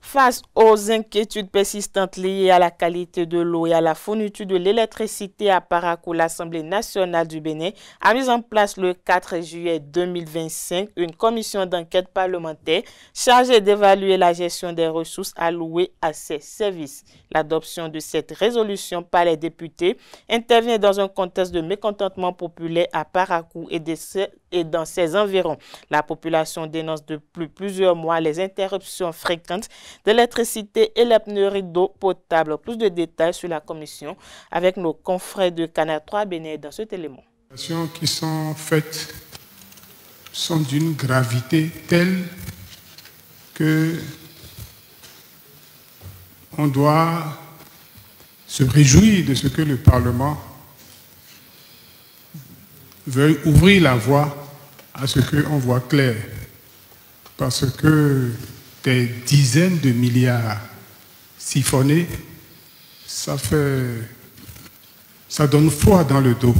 Face aux inquiétudes persistantes liées à la qualité de l'eau et à la fourniture de l'électricité à Parakou, l'Assemblée nationale du Bénin a mis en place le 4 juillet 2025 une commission d'enquête parlementaire chargée d'évaluer la gestion des ressources allouées à ces services. L'adoption de cette résolution par les députés intervient dans un contexte de mécontentement populaire à Parakou et dans ses environs. La population dénonce depuis plusieurs mois les interruptions fréquentes d'électricité et la pénurie d'eau potable. Plus de détails sur la commission avec nos confrères de Canal 3 Bénin dans cet élément. Les actions qui sont faites sont d'une gravité telle que on doit se réjouir de ce que le Parlement veuille ouvrir la voie à ce qu'on voit clair. Parce que des dizaines de milliards siphonnés, ça donne froid dans le dos.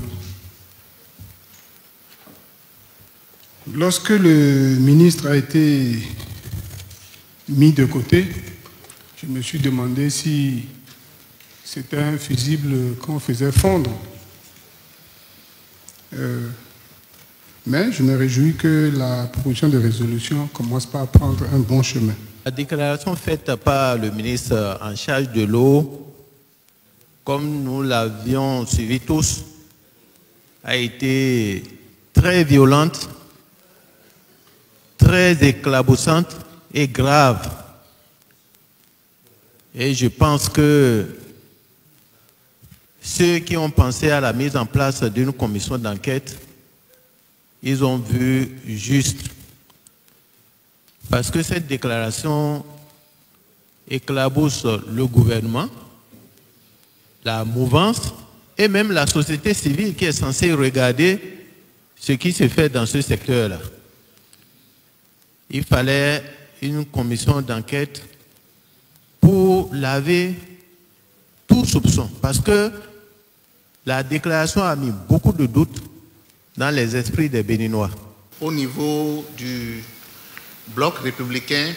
Lorsque le ministre a été mis de côté, je me suis demandé si c'était un fusible qu'on faisait fondre. Mais je me réjouis que la proposition de résolution commence par prendre un bon chemin. La déclaration faite par le ministre en charge de l'eau, comme nous l'avions suivi tous, a été très violente, très éclaboussante et grave. Et je pense que ceux qui ont pensé à la mise en place d'une commission d'enquête, ils ont vu juste. Parce que cette déclaration éclabousse le gouvernement, la mouvance et même la société civile qui est censée regarder ce qui se fait dans ce secteur-là. Il fallait une commission d'enquête pour laver tout soupçon. Parce que la déclaration a mis beaucoup de doutes dans les esprits des Béninois. Au niveau du bloc républicain,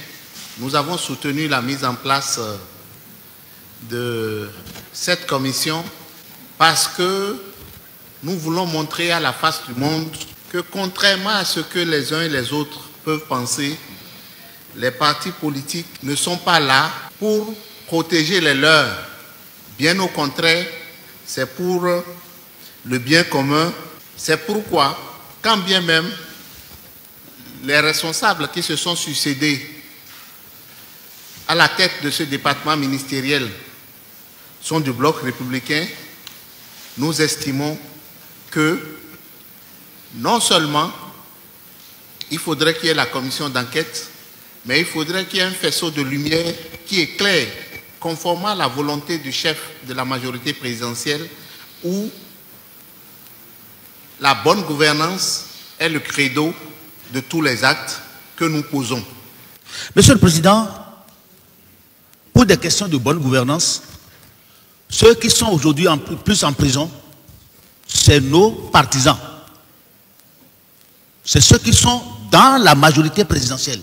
nous avons soutenu la mise en place de cette commission parce que nous voulons montrer à la face du monde que contrairement à ce que les uns et les autres peuvent penser, les partis politiques ne sont pas là pour protéger les leurs. Bien au contraire, c'est pour le bien commun. C'est pourquoi, quand bien même les responsables qui se sont succédés à la tête de ce département ministériel sont du bloc républicain, nous estimons que non seulement il faudrait qu'il y ait la commission d'enquête, mais il faudrait qu'il y ait un faisceau de lumière qui éclaire, conformément à la volonté du chef de la majorité présidentielle, où la bonne gouvernance est le credo de tous les actes que nous posons. Monsieur le Président, pour des questions de bonne gouvernance, ceux qui sont aujourd'hui plus en prison, c'est nos partisans. C'est ceux qui sont dans la majorité présidentielle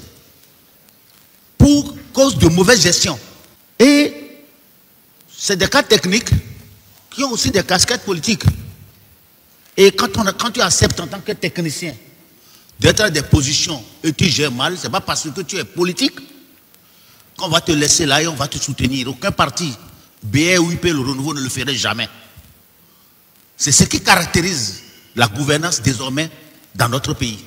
pour cause de mauvaise gestion. Et c'est des cas techniques qui ont aussi des casquettes politiques. Et quand tu acceptes en tant que technicien d'être à des positions et tu gères mal, ce n'est pas parce que tu es politique qu'on va te laisser là et on va te soutenir. Aucun parti, BR ou IP, le renouveau ne le ferait jamais. C'est ce qui caractérise la gouvernance désormais dans notre pays.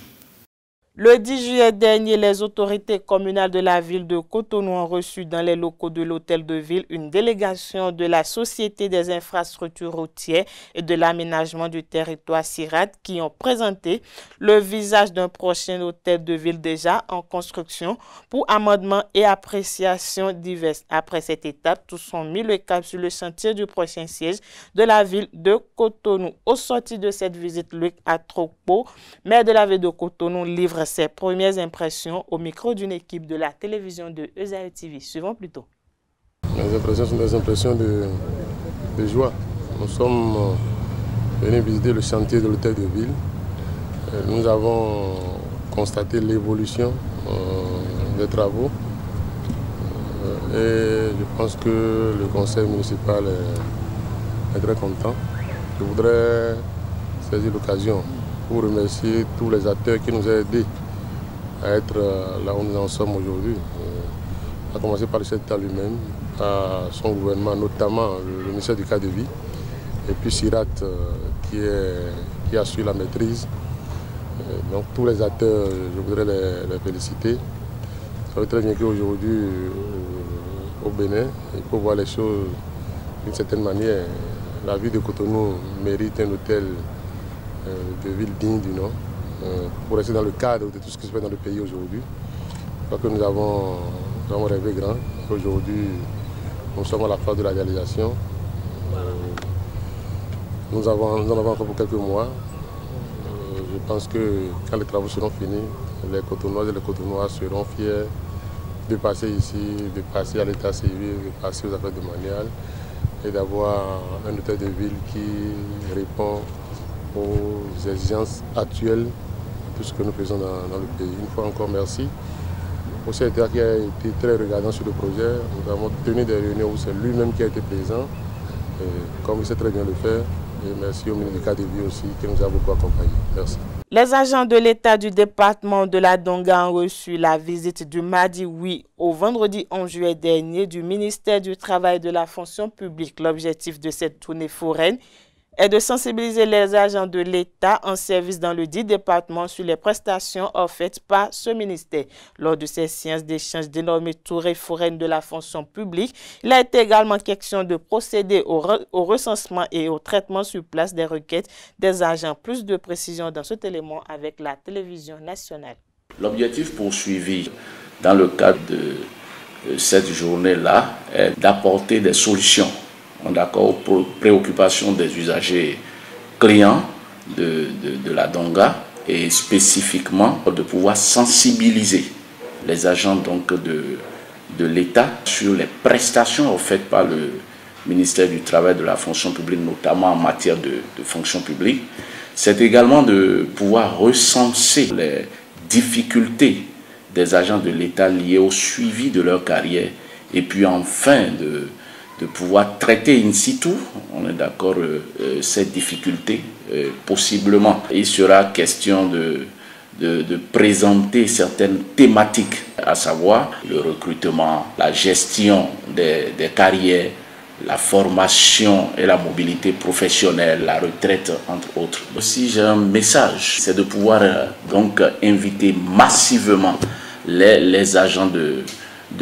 Le 10 juillet dernier, les autorités communales de la ville de Cotonou ont reçu dans les locaux de l'hôtel de ville une délégation de la Société des infrastructures routières et de l'aménagement du territoire SIRAT qui ont présenté le visage d'un prochain hôtel de ville déjà en construction pour amendements et appréciations diverses. Après cette étape, tous ont mis le cap sur le chantier du prochain siège de la ville de Cotonou. Au sorti de cette visite, Luc Atropo, maire de la ville de Cotonou, livre ses premières impressions au micro d'une équipe de la télévision de ESAE TV. Suivons plutôt. Les impressions sont des impressions de joie. Nous sommes venus visiter le chantier de l'hôtel de ville. Nous avons constaté l'évolution des travaux et je pense que le conseil municipal est très content. Je voudrais saisir l'occasion pour remercier tous les acteurs qui nous ont aidés à être là où nous en sommes aujourd'hui. À commencer par le chef d'État lui-même, à son gouvernement, notamment le ministère du cadre de vie, et puis SIRAT qui assure la maîtrise. Donc tous les acteurs, je voudrais les féliciter. Ça veut très bien qu'aujourd'hui, au Bénin, il faut voir les choses d'une certaine manière. La ville de Cotonou mérite un hôtel de ville digne du nom, pour rester dans le cadre de tout ce qui se fait dans le pays aujourd'hui. Je crois que nous avons rêvé grand. Aujourd'hui, nous sommes à la phase de la réalisation. Nous en avons encore pour quelques mois. Je pense que quand les travaux seront finis, les Cotonnoises et les Cotonnois seront fiers de passer ici, de passer à l'état civil, de passer aux affaires domaniales et d'avoir un hôtel de ville qui répond aux exigences actuelles de tout ce que nous faisons dans le pays. Une fois encore, merci au secrétaire qui a été très regardant sur le projet. Nous avons tenu des réunions où c'est lui-même qui a été présent, et comme il sait très bien le faire. Et merci au ministre du cadre de vie aussi qui nous a beaucoup accompagnés. Merci. Les agents de l'État du département de la Donga ont reçu la visite du mardi 8 au vendredi 11 juillet dernier du ministère du Travail et de la Fonction publique. L'objectif de cette tournée foraine est de sensibiliser les agents de l'État en service dans le dit département sur les prestations offertes par ce ministère. Lors de ces séances d'échange dénommées Tourée foraine de la fonction publique, il a été également question de procéder au recensement et au traitement sur place des requêtes des agents. Plus de précisions dans cet élément avec la télévision nationale. L'objectif poursuivi dans le cadre de cette journée-là est d'apporter des solutions aux préoccupations des usagers clients de la Donga et spécifiquement de pouvoir sensibiliser les agents donc de l'État sur les prestations offertes par le ministère du Travail et de la fonction publique, notamment en matière de fonction publique. C'est également de pouvoir recenser les difficultés des agents de l'État liées au suivi de leur carrière et puis enfin de pouvoir traiter in situ, on est d'accord, ces difficultés possiblement. Il sera question de présenter certaines thématiques, à savoir le recrutement, la gestion des carrières, la formation et la mobilité professionnelle, la retraite, entre autres. Si j'ai un message, c'est de pouvoir donc inviter massivement les agents de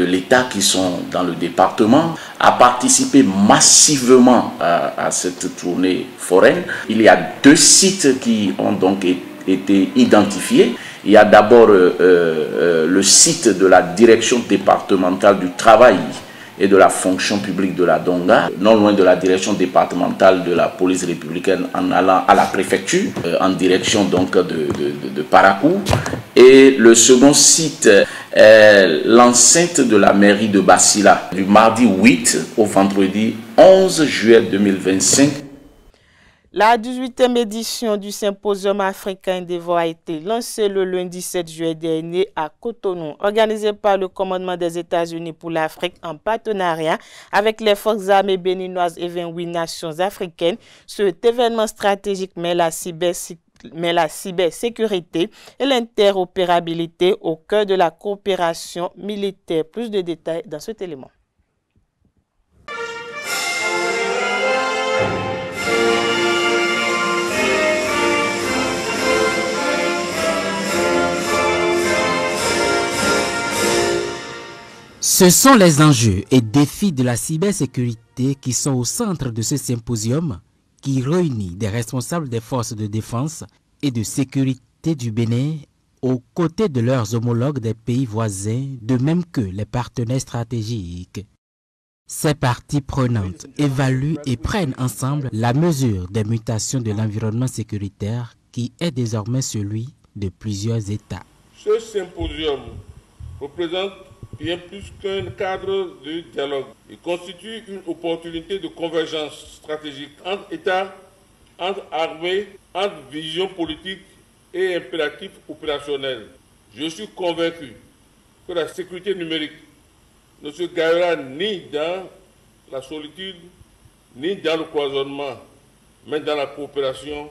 l'État qui sont dans le département à participer massivement à cette tournée foraine. Il y a 2 sites qui ont donc été identifiés. Il y a d'abord le site de la direction départementale du travail et de la fonction publique de la Donga, non loin de la direction départementale de la police républicaine en allant à la préfecture, en direction donc de Parakou. Et le second site est l'enceinte de la mairie de Bassila, du mardi 8 au vendredi 11 juillet 2025. La 18e édition du Symposium africain des voix a été lancée le lundi 7 juillet dernier à Cotonou, organisé par le commandement des États-Unis pour l'Afrique en partenariat avec les forces armées béninoises et 28 nations africaines. Cet événement stratégique met la cybersécurité et l'interopérabilité au cœur de la coopération militaire. Plus de détails dans cet élément. Ce sont les enjeux et défis de la cybersécurité qui sont au centre de ce symposium qui réunit des responsables des forces de défense et de sécurité du Bénin aux côtés de leurs homologues des pays voisins, de même que les partenaires stratégiques. Ces parties prenantes évaluent et prennent ensemble la mesure des mutations de l'environnement sécuritaire qui est désormais celui de plusieurs États. Ce symposium représente bien plus qu'un cadre de dialogue. Il constitue une opportunité de convergence stratégique entre États, entre armées, entre vision politique et impératifs opérationnels. Je suis convaincu que la sécurité numérique ne se gagnera ni dans la solitude, ni dans le cloisonnement, mais dans la coopération,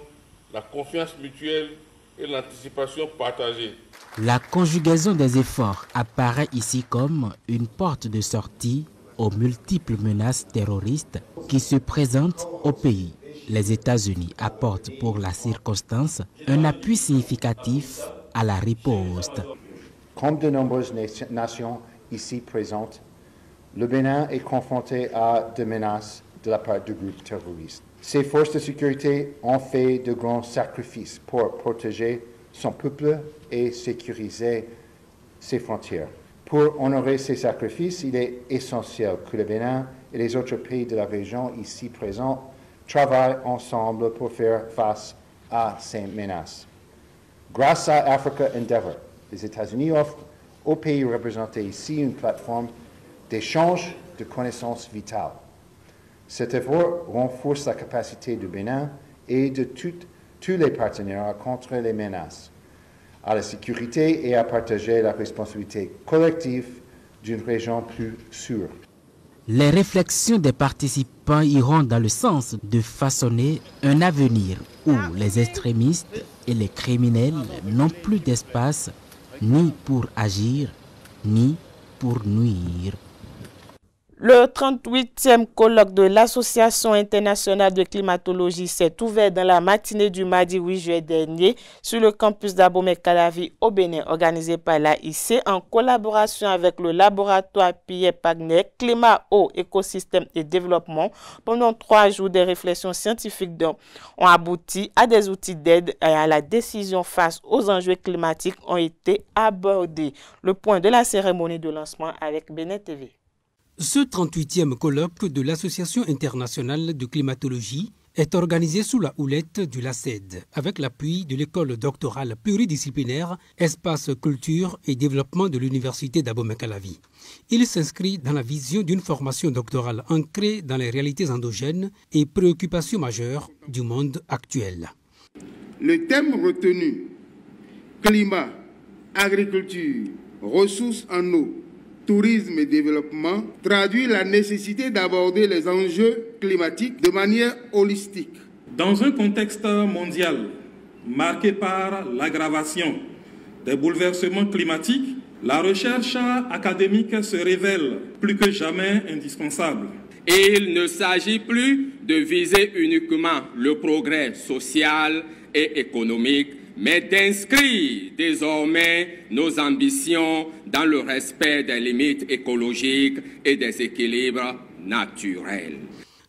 la confiance mutuelle et l'anticipation partagée. La conjugaison des efforts apparaît ici comme une porte de sortie aux multiples menaces terroristes qui se présentent au pays. Les États-Unis apportent pour la circonstance un appui significatif à la riposte. Comme de nombreuses nations ici présentes, le Bénin est confronté à des menaces de la part de groupes terroristes. Ces forces de sécurité ont fait de grands sacrifices pour protéger son peuple et sécuriser ses frontières. Pour honorer ces sacrifices, il est essentiel que le Bénin et les autres pays de la région ici présents travaillent ensemble pour faire face à ces menaces. Grâce à Africa Endeavor, les États-Unis offrent aux pays représentés ici une plateforme d'échange de connaissances vitales. Cet effort renforce la capacité du Bénin et de tous les partenaires à contrer les menaces, à la sécurité et à partager la responsabilité collective d'une région plus sûre. Les réflexions des participants iront dans le sens de façonner un avenir où les extrémistes et les criminels n'ont plus d'espace ni pour agir, ni pour nuire. Le 38e colloque de l'Association internationale de climatologie s'est ouvert dans la matinée du mardi 8 juillet dernier sur le campus d'Abomey-Calavi au Bénin, organisé par l'AIC en collaboration avec le laboratoire Pierre Pagnet, Climat, Eau, Écosystème et Développement. Pendant 3 jours, des réflexions scientifiques ont abouti à des outils d'aide et à la décision face aux enjeux climatiques ont été abordés. Le point de la cérémonie de lancement avec Bénin TV. Ce 38e colloque de l'Association internationale de climatologie est organisé sous la houlette du LACED, avec l'appui de l'école doctorale pluridisciplinaire Espace Culture et Développement de l'Université d'Abomey-Calavi. Il s'inscrit dans la vision d'une formation doctorale ancrée dans les réalités endogènes et préoccupations majeures du monde actuel. Le thème retenu, climat, agriculture, ressources en eau, tourisme et développement, traduit la nécessité d'aborder les enjeux climatiques de manière holistique. Dans un contexte mondial marqué par l'aggravation des bouleversements climatiques, la recherche académique se révèle plus que jamais indispensable. Et il ne s'agit plus de viser uniquement le progrès social et économique, mais d'inscrire désormais nos ambitions dans le respect des limites écologiques et des équilibres naturels.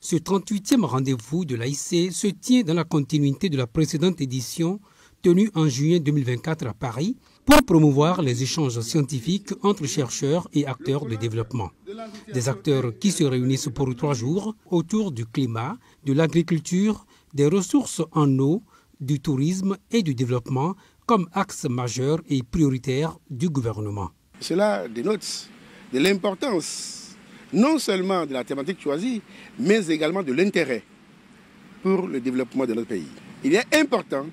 Ce 38e rendez-vous de l'AIC se tient dans la continuité de la précédente édition tenue en juillet 2024 à Paris pour promouvoir les échanges scientifiques entre chercheurs et acteurs de développement. Des acteurs qui se réunissent pour 3 jours autour du climat, de l'agriculture, des ressources en eau, du tourisme et du développement comme axe majeur et prioritaire du gouvernement. Cela dénote de l'importance non seulement de la thématique choisie, mais également de l'intérêt pour le développement de notre pays. Il est important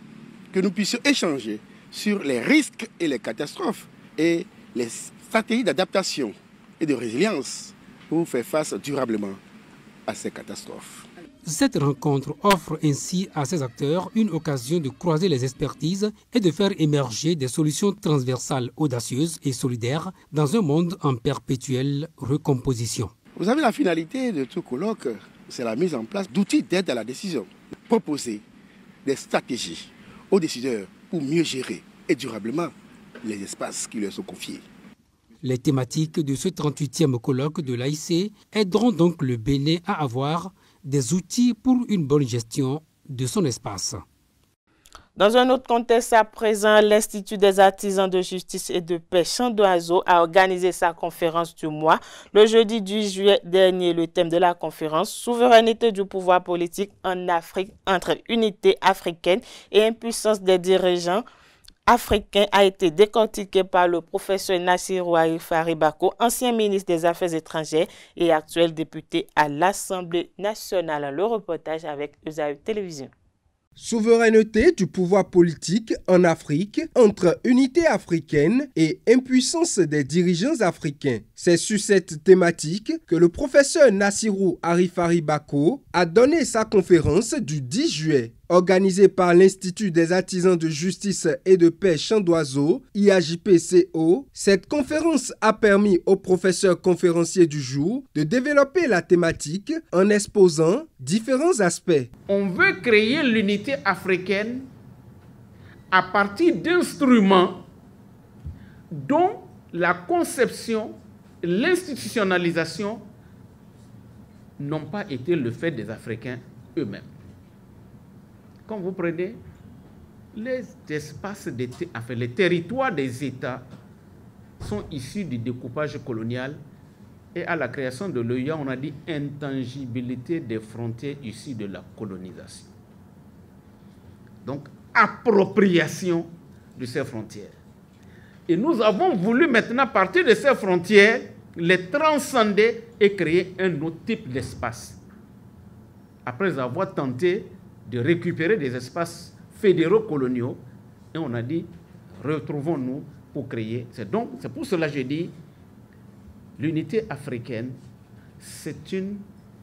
que nous puissions échanger sur les risques et les catastrophes et les stratégies d'adaptation et de résilience pour faire face durablement à ces catastrophes. Cette rencontre offre ainsi à ces acteurs une occasion de croiser les expertises et de faire émerger des solutions transversales audacieuses et solidaires dans un monde en perpétuelle recomposition. Vous savez, la finalité de tout colloque, c'est la mise en place d'outils d'aide à la décision. Proposer des stratégies aux décideurs pour mieux gérer et durablement les espaces qui leur sont confiés. Les thématiques de ce 38e colloque de l'AIC aideront donc le Bénin à avoir des outils pour une bonne gestion de son espace. Dans un autre contexte à présent, l'Institut des artisans de justice et de paix Champ d'Oiseau a organisé sa conférence du mois. Le jeudi 10 juillet dernier, le thème de la conférence, souveraineté du pouvoir politique en Afrique entre unité africaine et impuissance des dirigeants africain a été décortiqué par le professeur Nassirou Arifari Bako, ancien ministre des Affaires étrangères et actuel député à l'Assemblée nationale. Le reportage avec Esaü Télévision. Souveraineté du pouvoir politique en Afrique entre unité africaine et impuissance des dirigeants africains. C'est sur cette thématique que le professeur Nassirou Arifari Bako a donné sa conférence du 10 juillet. Organisée par l'Institut des artisans de justice et de paix Champ d'Oiseau, IAJPCO, cette conférence a permis au professeur conférencier du jour de développer la thématique en exposant différents aspects. On veut créer l'unité africaine à partir d'instruments dont la conception, l'institutionnalisation n'ont pas été le fait des Africains eux-mêmes. Quand vous prenez les espaces, les territoires des États sont issus du découpage colonial et à la création de l'OUA, on a dit intangibilité des frontières issues de la colonisation. Donc, appropriation de ces frontières. Et nous avons voulu maintenant, à partir de ces frontières, les transcender et créer un autre type d'espace. Après avoir tenté de récupérer des espaces fédéraux coloniaux, et on a dit, retrouvons-nous pour créer. C'est pour cela que je dis, l'unité africaine, c'est une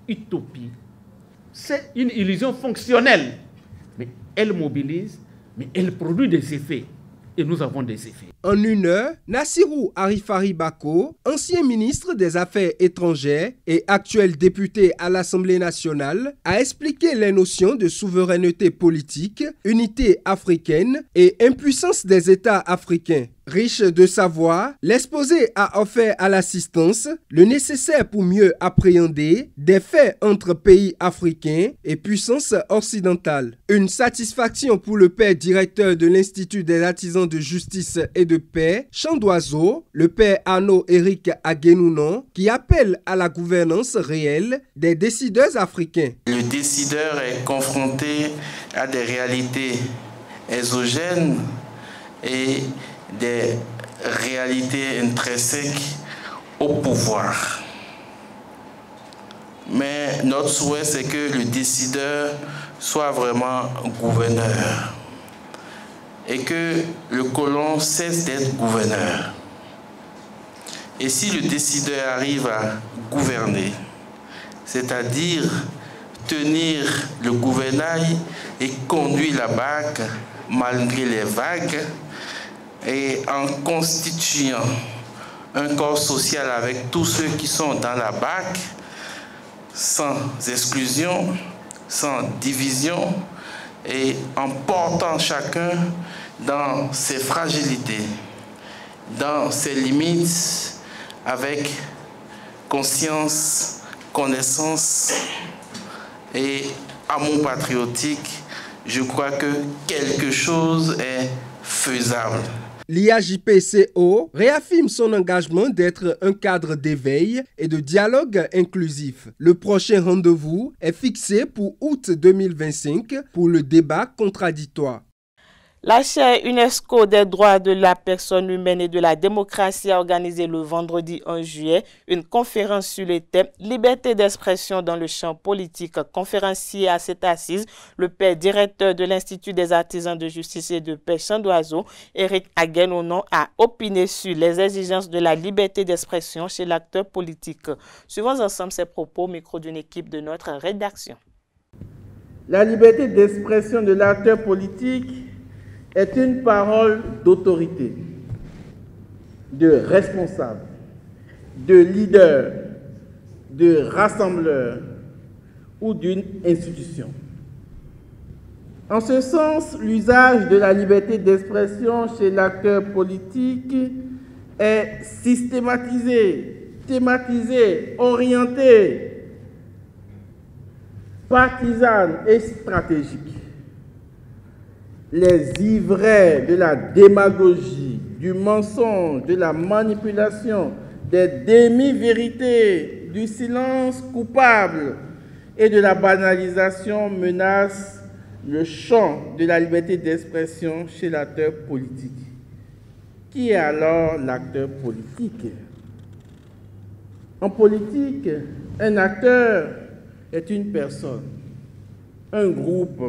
utopie, c'est une illusion fonctionnelle, mais elle mobilise, mais elle produit des effets. et nous avons des effets. En une heure, Nassirou Arifari Bako, ancien ministre des Affaires étrangères et actuel député à l'Assemblée nationale, a expliqué les notions de souveraineté politique, unité africaine et impuissance des États africains. Riche de savoir, l'exposé a offert à l'assistance le nécessaire pour mieux appréhender des faits entre pays africains et puissances occidentales. Une satisfaction pour le père directeur de l'Institut des artisans de justice et de paix, Champ d'Oiseau, le père Arnaud-Éric Aguenounon, qui appelle à la gouvernance réelle des décideurs africains. Le décideur est confronté à des réalités exogènes et des réalités intrinsèques au pouvoir. Mais notre souhait, c'est que le décideur soit vraiment gouverneur et que le colon cesse d'être gouverneur. Et si le décideur arrive à gouverner, c'est-à-dire tenir le gouvernail et conduire la barque malgré les vagues, et en constituant un corps social avec tous ceux qui sont dans la barque, sans exclusion, sans division, et en portant chacun dans ses fragilités, dans ses limites, avec conscience, connaissance et amour patriotique, je crois que quelque chose est faisable. L'IAJPCO réaffirme son engagement d'être un cadre d'éveil et de dialogue inclusif. Le prochain rendez-vous est fixé pour août 2025 pour le débat contradictoire. La chaire UNESCO des droits de la personne humaine et de la démocratie a organisé le vendredi 1 juillet une conférence sur le thème « Liberté d'expression dans le champ politique ». Conférencier à cette assise, le père directeur de l'Institut des artisans de justice et de paix Champ d'Oiseau, Éric Aguenounon, a opiné sur les exigences de la liberté d'expression chez l'acteur politique. Suivons ensemble ces propos au micro d'une équipe de notre rédaction. La liberté d'expression de l'acteur politique est une parole d'autorité, de responsable, de leader, de rassembleur ou d'une institution. En ce sens, l'usage de la liberté d'expression chez l'acteur politique est systématisé, thématisé, orienté, partisan et stratégique. Les ivraies de la démagogie, du mensonge, de la manipulation, des demi-vérités, du silence coupable et de la banalisation menacent le champ de la liberté d'expression chez l'acteur politique. Qui est alors l'acteur politique? En politique, un acteur est une personne, un groupe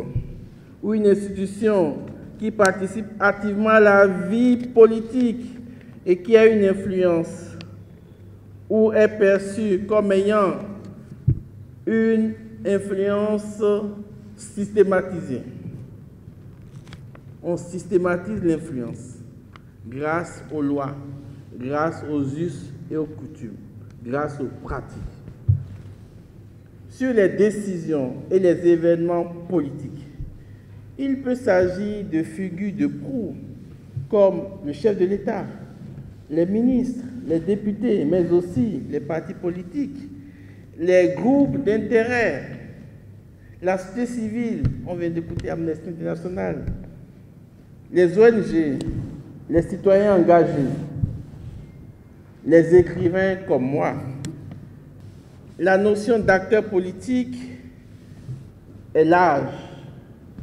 ou une institution qui participe activement à la vie politique et qui a une influence ou est perçue comme ayant une influence systématisée. On systématise l'influence grâce aux lois, grâce aux us et aux coutumes, grâce aux pratiques. Sur les décisions et les événements politiques, il peut s'agir de figures de proue, comme le chef de l'État, les ministres, les députés, mais aussi les partis politiques, les groupes d'intérêt, la société civile, on vient d'écouter Amnesty International, les ONG, les citoyens engagés, les écrivains comme moi. La notion d'acteur politique est large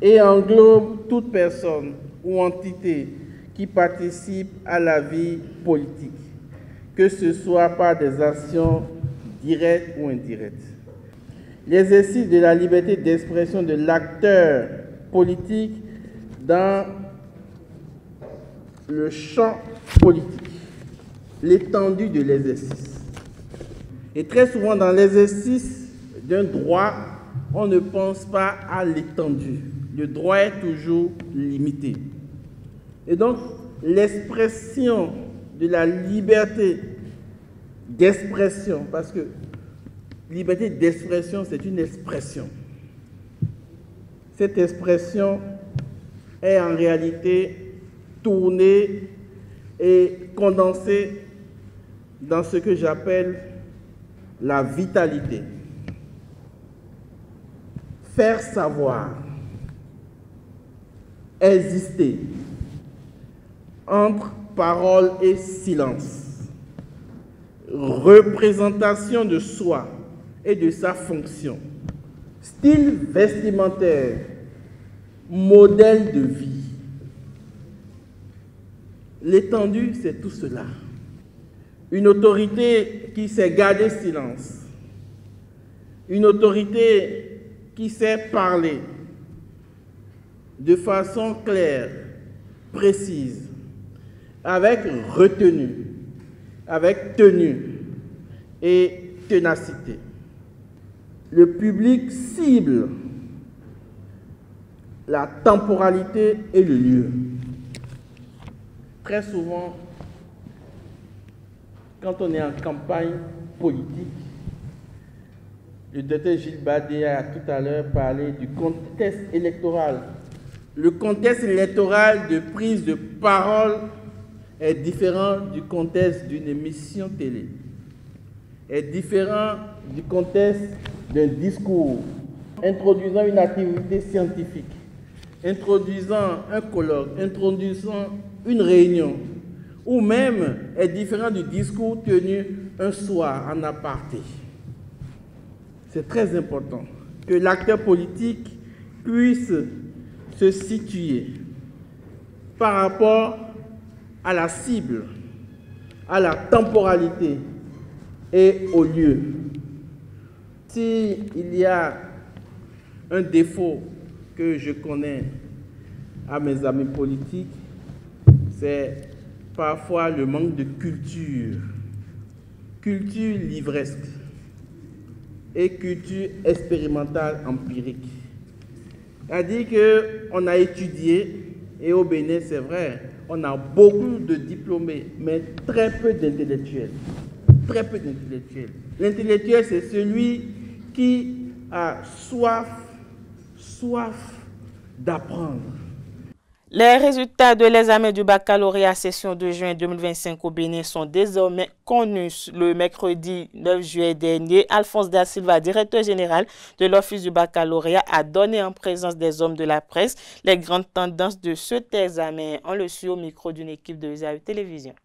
et englobe toute personne ou entité qui participe à la vie politique, que ce soit par des actions directes ou indirectes. L'exercice de la liberté d'expression de l'acteur politique dans le champ politique, l'étendue de l'exercice. Et très souvent dans l'exercice d'un droit, on ne pense pas à l'étendue. Le droit est toujours limité. Et donc, l'expression de la liberté d'expression, parce que liberté d'expression, c'est une expression. Cette expression est en réalité tournée et condensée dans ce que j'appelle la vitalité. Faire savoir, exister entre parole et silence, représentation de soi et de sa fonction, style vestimentaire, modèle de vie. L'étendue, c'est tout cela. Une autorité qui sait garder silence, une autorité qui sait parler de façon claire, précise, avec retenue, avec tenue et ténacité. Le public cible la temporalité et le lieu. Très souvent, quand on est en campagne politique, le docteur Gilles Badé a tout à l'heure parlé du contexte électoral. Le contexte électoral de prise de parole est différent du contexte d'une émission télé, est différent du contexte d'un discours, introduisant une activité scientifique, introduisant un colloque, introduisant une réunion, ou même est différent du discours tenu un soir en aparté. C'est très important que l'acteur politique puisse se situer par rapport à la cible, à la temporalité et au lieu. S'il y a un défaut que je connais à mes amis politiques, c'est parfois le manque de culture livresque et culture expérimentale empirique. C'est-à-dire qu'on a étudié, et au Bénin, c'est vrai, on a beaucoup de diplômés, mais très peu d'intellectuels. Très peu d'intellectuels. L'intellectuel, c'est celui qui a soif d'apprendre. Les résultats de l'examen du baccalauréat session de juin 2025 au Bénin sont désormais connus. Le mercredi 9 juillet dernier, Alphonse Da Silva, directeur général de l'Office du baccalauréat, a donné en présence des hommes de la presse les grandes tendances de cet examen. On le suit au micro d'une équipe de USAE Télévision.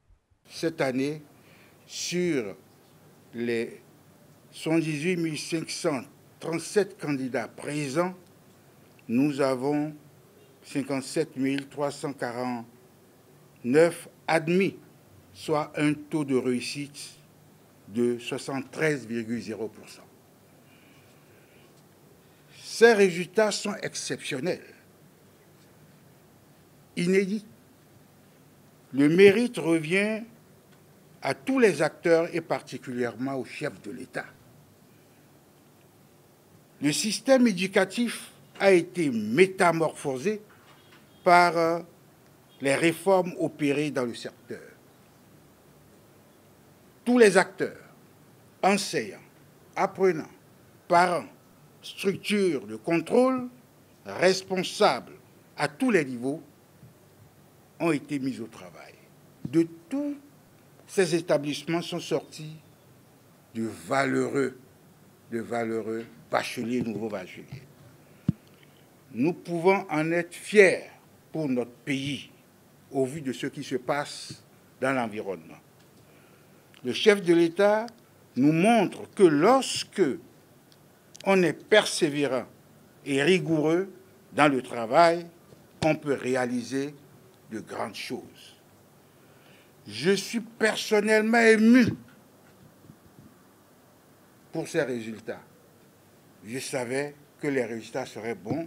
Cette année, sur les 118 537 candidats présents, nous avons 57 349 admis, soit un taux de réussite de 73,0%. Ces résultats sont exceptionnels, inédits. Le mérite revient à tous les acteurs et particulièrement au chef de l'État. Le système éducatif a été métamorphosé par les réformes opérées dans le secteur. Tous les acteurs, enseignants, apprenants, parents, structures de contrôle, responsables à tous les niveaux, ont été mis au travail. De tous ces établissements sont sortis de valeureux bacheliers, nouveaux bacheliers. Nous pouvons en être fiers pour notre pays au vu de ce qui se passe dans l'environnement. Le chef de l'État nous montre que lorsque on est persévérant et rigoureux dans le travail, on peut réaliser de grandes choses. Je suis personnellement ému pour ces résultats. Je savais que les résultats seraient bons,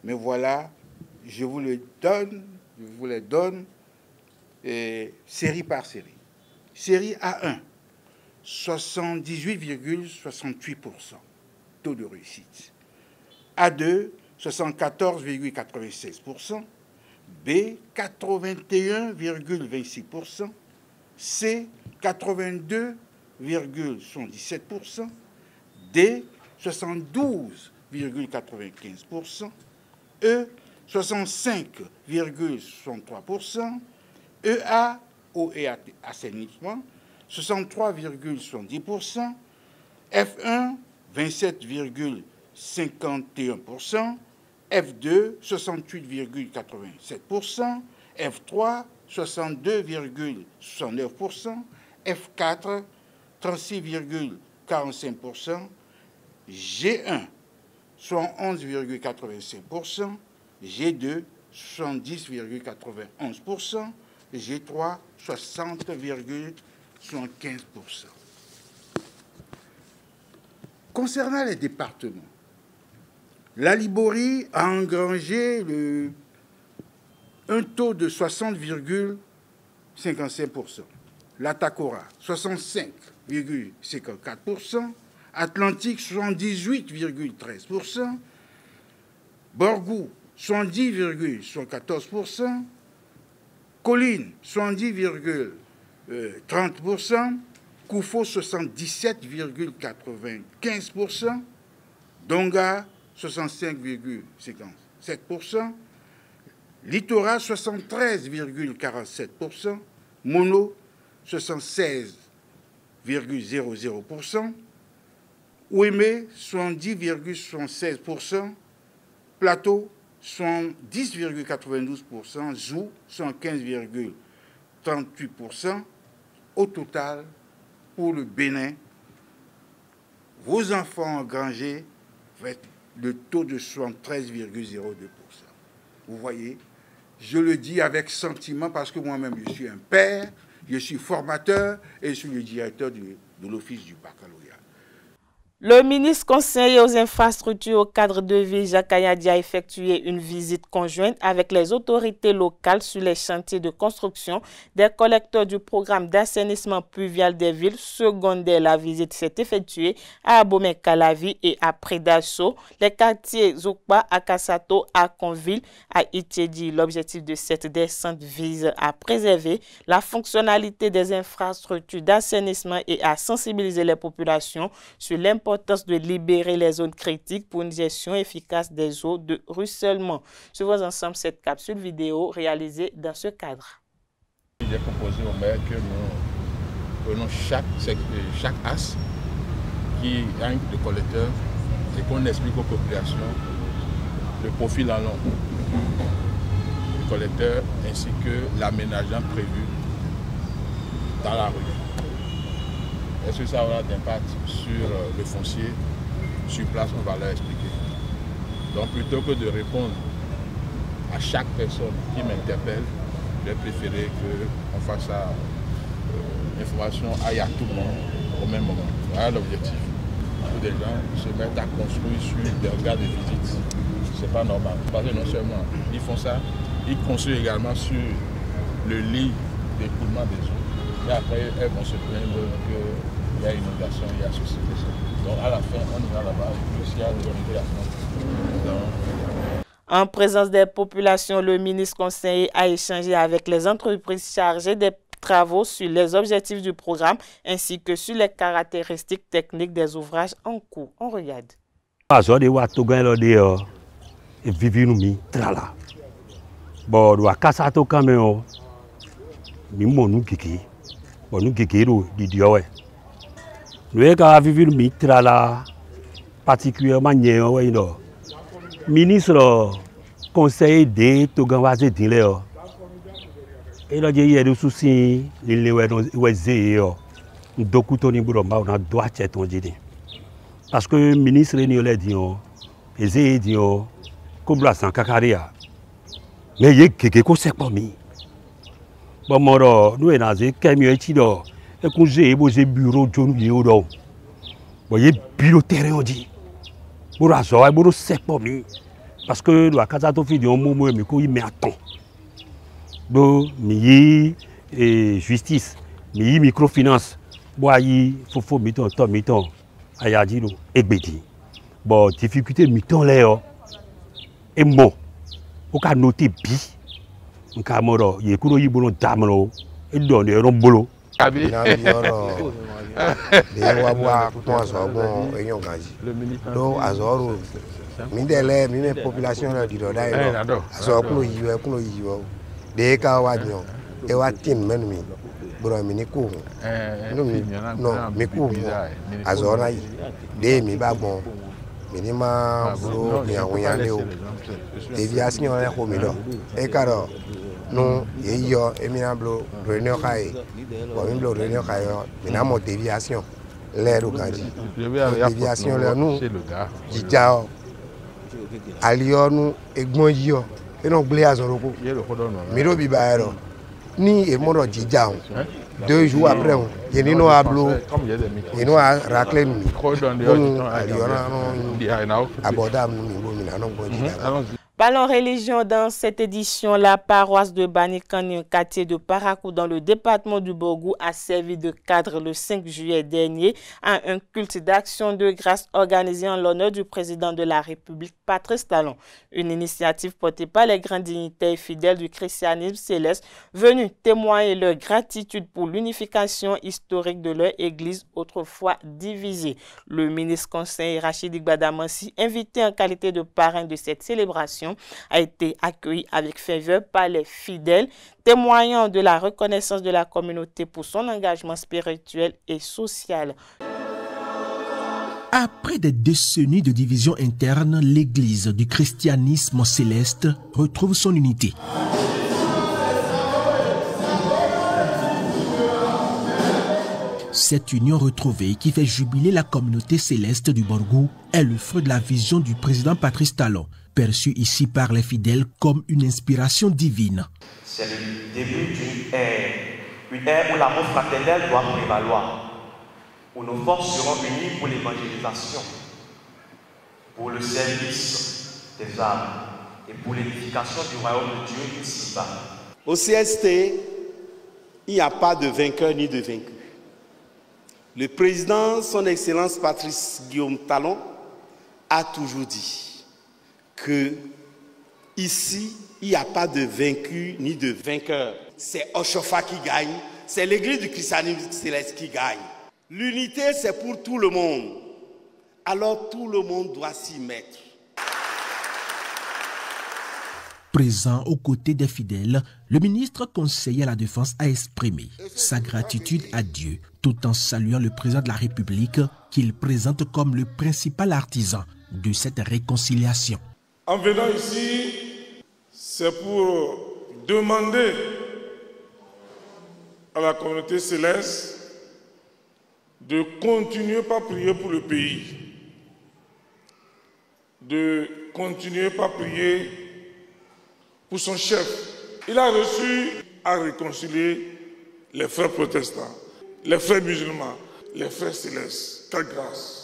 mais voilà, je vous les donne série par série. Série A1, 78,68% taux de réussite. A2, 74,96%. B, 81,26%, C, 82,77%, D, 72,95%, E, 65,63%, EA, eau et assainissement, 63,70%, F1, 27,51%, F2, 68,87%, F3, 62,69%, F4, 36,45%, G1, 71,85%, G2, 70,91%, G3, 60,75%. Concernant les départements, la Liborie a engrangé un taux de 60,55%, la Takora 65,54%, Atlantique 78,13%, Borgou 70,14%, Colline 70,30%, Koufo 77,95%, Donga 65,57%, Littoral 73,47%, Mono 76,00%, Ouémé 70,76%, Plateau 10,92%, Zou 115,38%. Au total, pour le Bénin, vos enfants engrangés le taux de 73,02%. Vous voyez, je le dis avec sentiment parce que moi-même je suis un père, je suis formateur et je suis le directeur de l'office du baccalauréat. Le ministre conseiller aux infrastructures au cadre de vie, Jacques Ayadi, a effectué une visite conjointe avec les autorités locales sur les chantiers de construction des collecteurs du programme d'assainissement pluvial des villes secondaires. La visite s'est effectuée à Abomey-Calavi et à Prédasso, les quartiers Zokpa, Akasato, Akonville, à Itiedi. L'objectif de cette descente vise à préserver la fonctionnalité des infrastructures d'assainissement et à sensibiliser les populations sur l'importance de libérer les zones critiques pour une gestion efficace des eaux de ruissellement. Suivons ensemble cette capsule vidéo réalisée dans ce cadre. J'ai proposé au maire que nous prenons chaque axe qui a un collecteur et qu'on explique aux populations le profil en long du collecteur ainsi que l'aménagement prévu dans la rue. Est-ce que ça aura d'impact sur le foncier? Sur place, on va leur expliquer. Donc plutôt que de répondre à chaque personne qui m'interpelle, j'ai préféré qu'on fasse ça, l'information aille à tout le monde au même moment. Voilà l'objectif. Que des gens se mettent à construire sur des regards de visite. C'est pas normal. Parce que non seulement ils font ça, ils construisent également sur le lit d'écoulement des eaux. Et après, elles vont se plaindre qu'il y a inondation, il y a ceci, ceci. Donc à la fin, on ira là-bas, il y a des obligations. En présence des populations, le ministre conseiller a échangé avec les entreprises chargées des travaux sur les objectifs du programme ainsi que sur les caractéristiques techniques des ouvrages en cours. On regarde. Nous avons vu le mitra là, particulièrement le ministre conseiller de Toganwaze Dile. Et là, il y a des soucis, il y a des soucis. Parce que le ministre l'a dit, il a dit, comme la sans cacaria. Mais il y a quelque chose qui est bon, nous sommes dans un camion et qu'on j'ai un bureau de John. Voyez, bureau terrain, on dit. Parce que la casa de fille, il met à temps. Donc, il y a justice, il y a microfinance, il faut mettre un temps, il y a dit, bon, difficulté, et bon, on a noté bi. Nkamoro, Yekuro Yibuno Damano, et donne Rombolo. Mindele mime population la diroda ino aso kuno yiwo de ka wadnyo e watin menmi bro mi ni ku no mi ku aso na yi de mi ba gbon mi ni ma bro mi awon yan le o déviation le ko mi do e karo no ye yo e mi na bro réunion kai bo mi bro réunion kai mi na mo déviation l'air au ganji déviation le nous jijao alionu egbon yo eno gble azoroko miro bi baero ni e moro jija 2 jours après ye ni no ablo ye no racle ni aliona no abodam ni bo mi na no bo jija. Parlons religion dans cette édition. La paroisse de Banikani, un quartier de Parakou dans le département du Borgou, a servi de cadre le 5 juillet dernier à un culte d'action de grâce organisé en l'honneur du président de la République, Patrice Talon. Une initiative portée par les grands dignitaires fidèles du christianisme céleste venus témoigner leur gratitude pour l'unification historique de leur église autrefois divisée. Le ministre conseiller Rachid Gbadamansi, invité en qualité de parrain de cette célébration, a été accueilli avec ferveur par les fidèles, témoignant de la reconnaissance de la communauté pour son engagement spirituel et social. Après des décennies de division interne, l'Église du christianisme céleste retrouve son unité. Cette union retrouvée qui fait jubiler la communauté céleste du Borgou est le fruit de la vision du président Patrice Talon, perçu ici par les fidèles comme une inspiration divine. C'est le début d'une ère où l'amour fraternel doit prévaloir, où nos forces seront unies pour l'évangélisation, pour le service des âmes et pour l'édification du royaume de Dieu ici-bas. Au CST, il n'y a pas de vainqueur ni de vaincu. Le président, son Excellence Patrice Guillaume Talon, a toujours dit que ici, il n'y a pas de vaincu ni de vainqueur. C'est Oshofa qui gagne, c'est l'Église du christianisme céleste qui gagne. L'unité, c'est pour tout le monde. Alors tout le monde doit s'y mettre. Présent aux côtés des fidèles, le ministre conseiller à la Défense a exprimé sa gratitude à Dieu tout en saluant le président de la République qu'il présente comme le principal artisan de cette réconciliation. En venant ici, c'est pour demander à la communauté céleste de continuer par prier pour le pays, de continuer par prier pour son chef. Il a reçu à réconcilier les frères protestants, les frères musulmans, les frères célestes. Quelle grâce!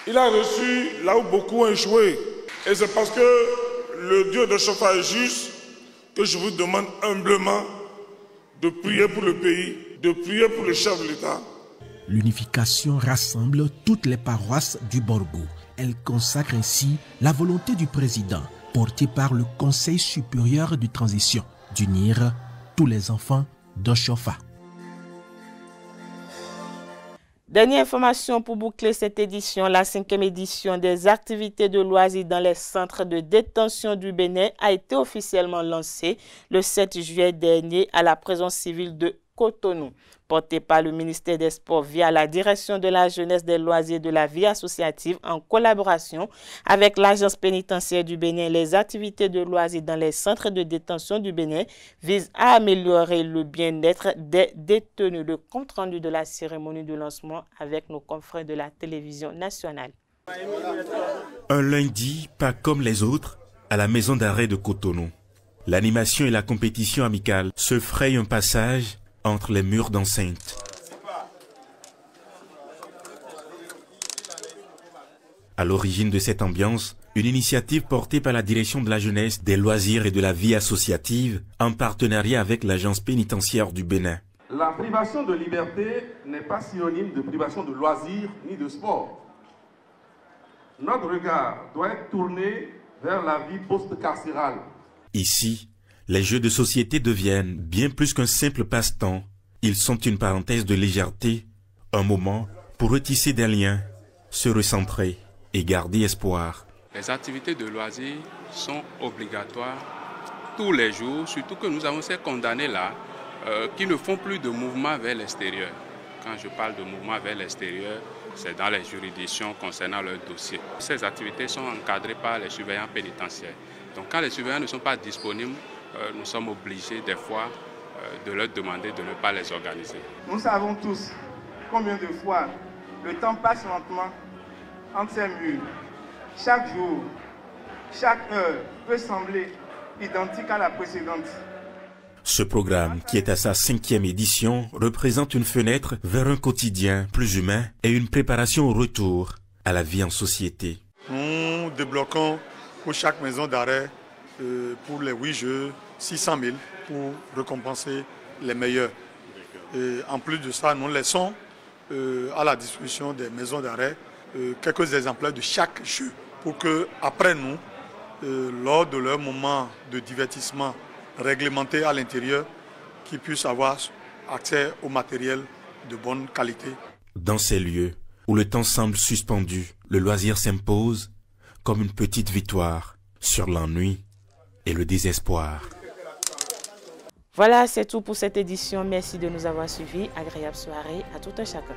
Il a reçu là où beaucoup ont échoué. Et c'est parce que le Dieu de Chofa est juste que je vous demande humblement de prier pour le pays, de prier pour le chef de l'État. L'unification rassemble toutes les paroisses du Borgou. Elle consacre ainsi la volonté du président, portée par le Conseil supérieur de transition, d'unir tous les enfants d'Oshofa. Dernière information pour boucler cette édition, la 5e édition des activités de loisirs dans les centres de détention du Bénin a été officiellement lancée le 7 juillet dernier à la prison civile de Cotonou. Portée par le ministère des Sports via la direction de la jeunesse, des loisirs et de la vie associative en collaboration avec l'agence pénitentiaire du Bénin, les activités de loisirs dans les centres de détention du Bénin visent à améliorer le bien-être des détenus. Le compte-rendu de la cérémonie de lancement avec nos confrères de la télévision nationale. Un lundi, pas comme les autres, à la maison d'arrêt de Cotonou. L'animation et la compétition amicale se frayent un passage entre les murs d'enceinte. À l'origine de cette ambiance, une initiative portée par la direction de la jeunesse, des loisirs et de la vie associative en partenariat avec l'agence pénitentiaire du Bénin. La privation de liberté n'est pas synonyme de privation de loisirs ni de sport. notre regard doit être tourné vers la vie post-carcérale. Ici, les jeux de société deviennent bien plus qu'un simple passe-temps. Ils sont une parenthèse de légèreté, un moment pour retisser des liens, se recentrer et garder espoir. Les activités de loisirs sont obligatoires tous les jours, surtout que nous avons ces condamnés-là qui ne font plus de mouvement vers l'extérieur. Quand je parle de mouvement vers l'extérieur, c'est dans les juridictions concernant leur dossier. Ces activités sont encadrées par les surveillants pénitentiaires. Donc quand les surveillants ne sont pas disponibles, nous sommes obligés des fois de leur demander de ne pas les organiser. Nous savons tous combien de fois le temps passe lentement entre ces murs. Chaque jour, chaque heure peut sembler identique à la précédente. Ce programme, qui est à sa 5e édition, représente une fenêtre vers un quotidien plus humain et une préparation au retour à la vie en société. Nous débloquons pour chaque maison d'arrêt, pour les 8 jeux, 600 000 pour récompenser les meilleurs. Et en plus de ça, nous laissons à la disposition des maisons d'arrêt quelques exemplaires de chaque jeu pour que, après nous, lors de leur moment de divertissement réglementé à l'intérieur, qu'ils puissent avoir accès au matériel de bonne qualité. Dans ces lieux où le temps semble suspendu, le loisir s'impose comme une petite victoire sur l'ennui et le désespoir. Voilà, c'est tout pour cette édition. Merci de nous avoir suivis. Agréable soirée à tout un chacun.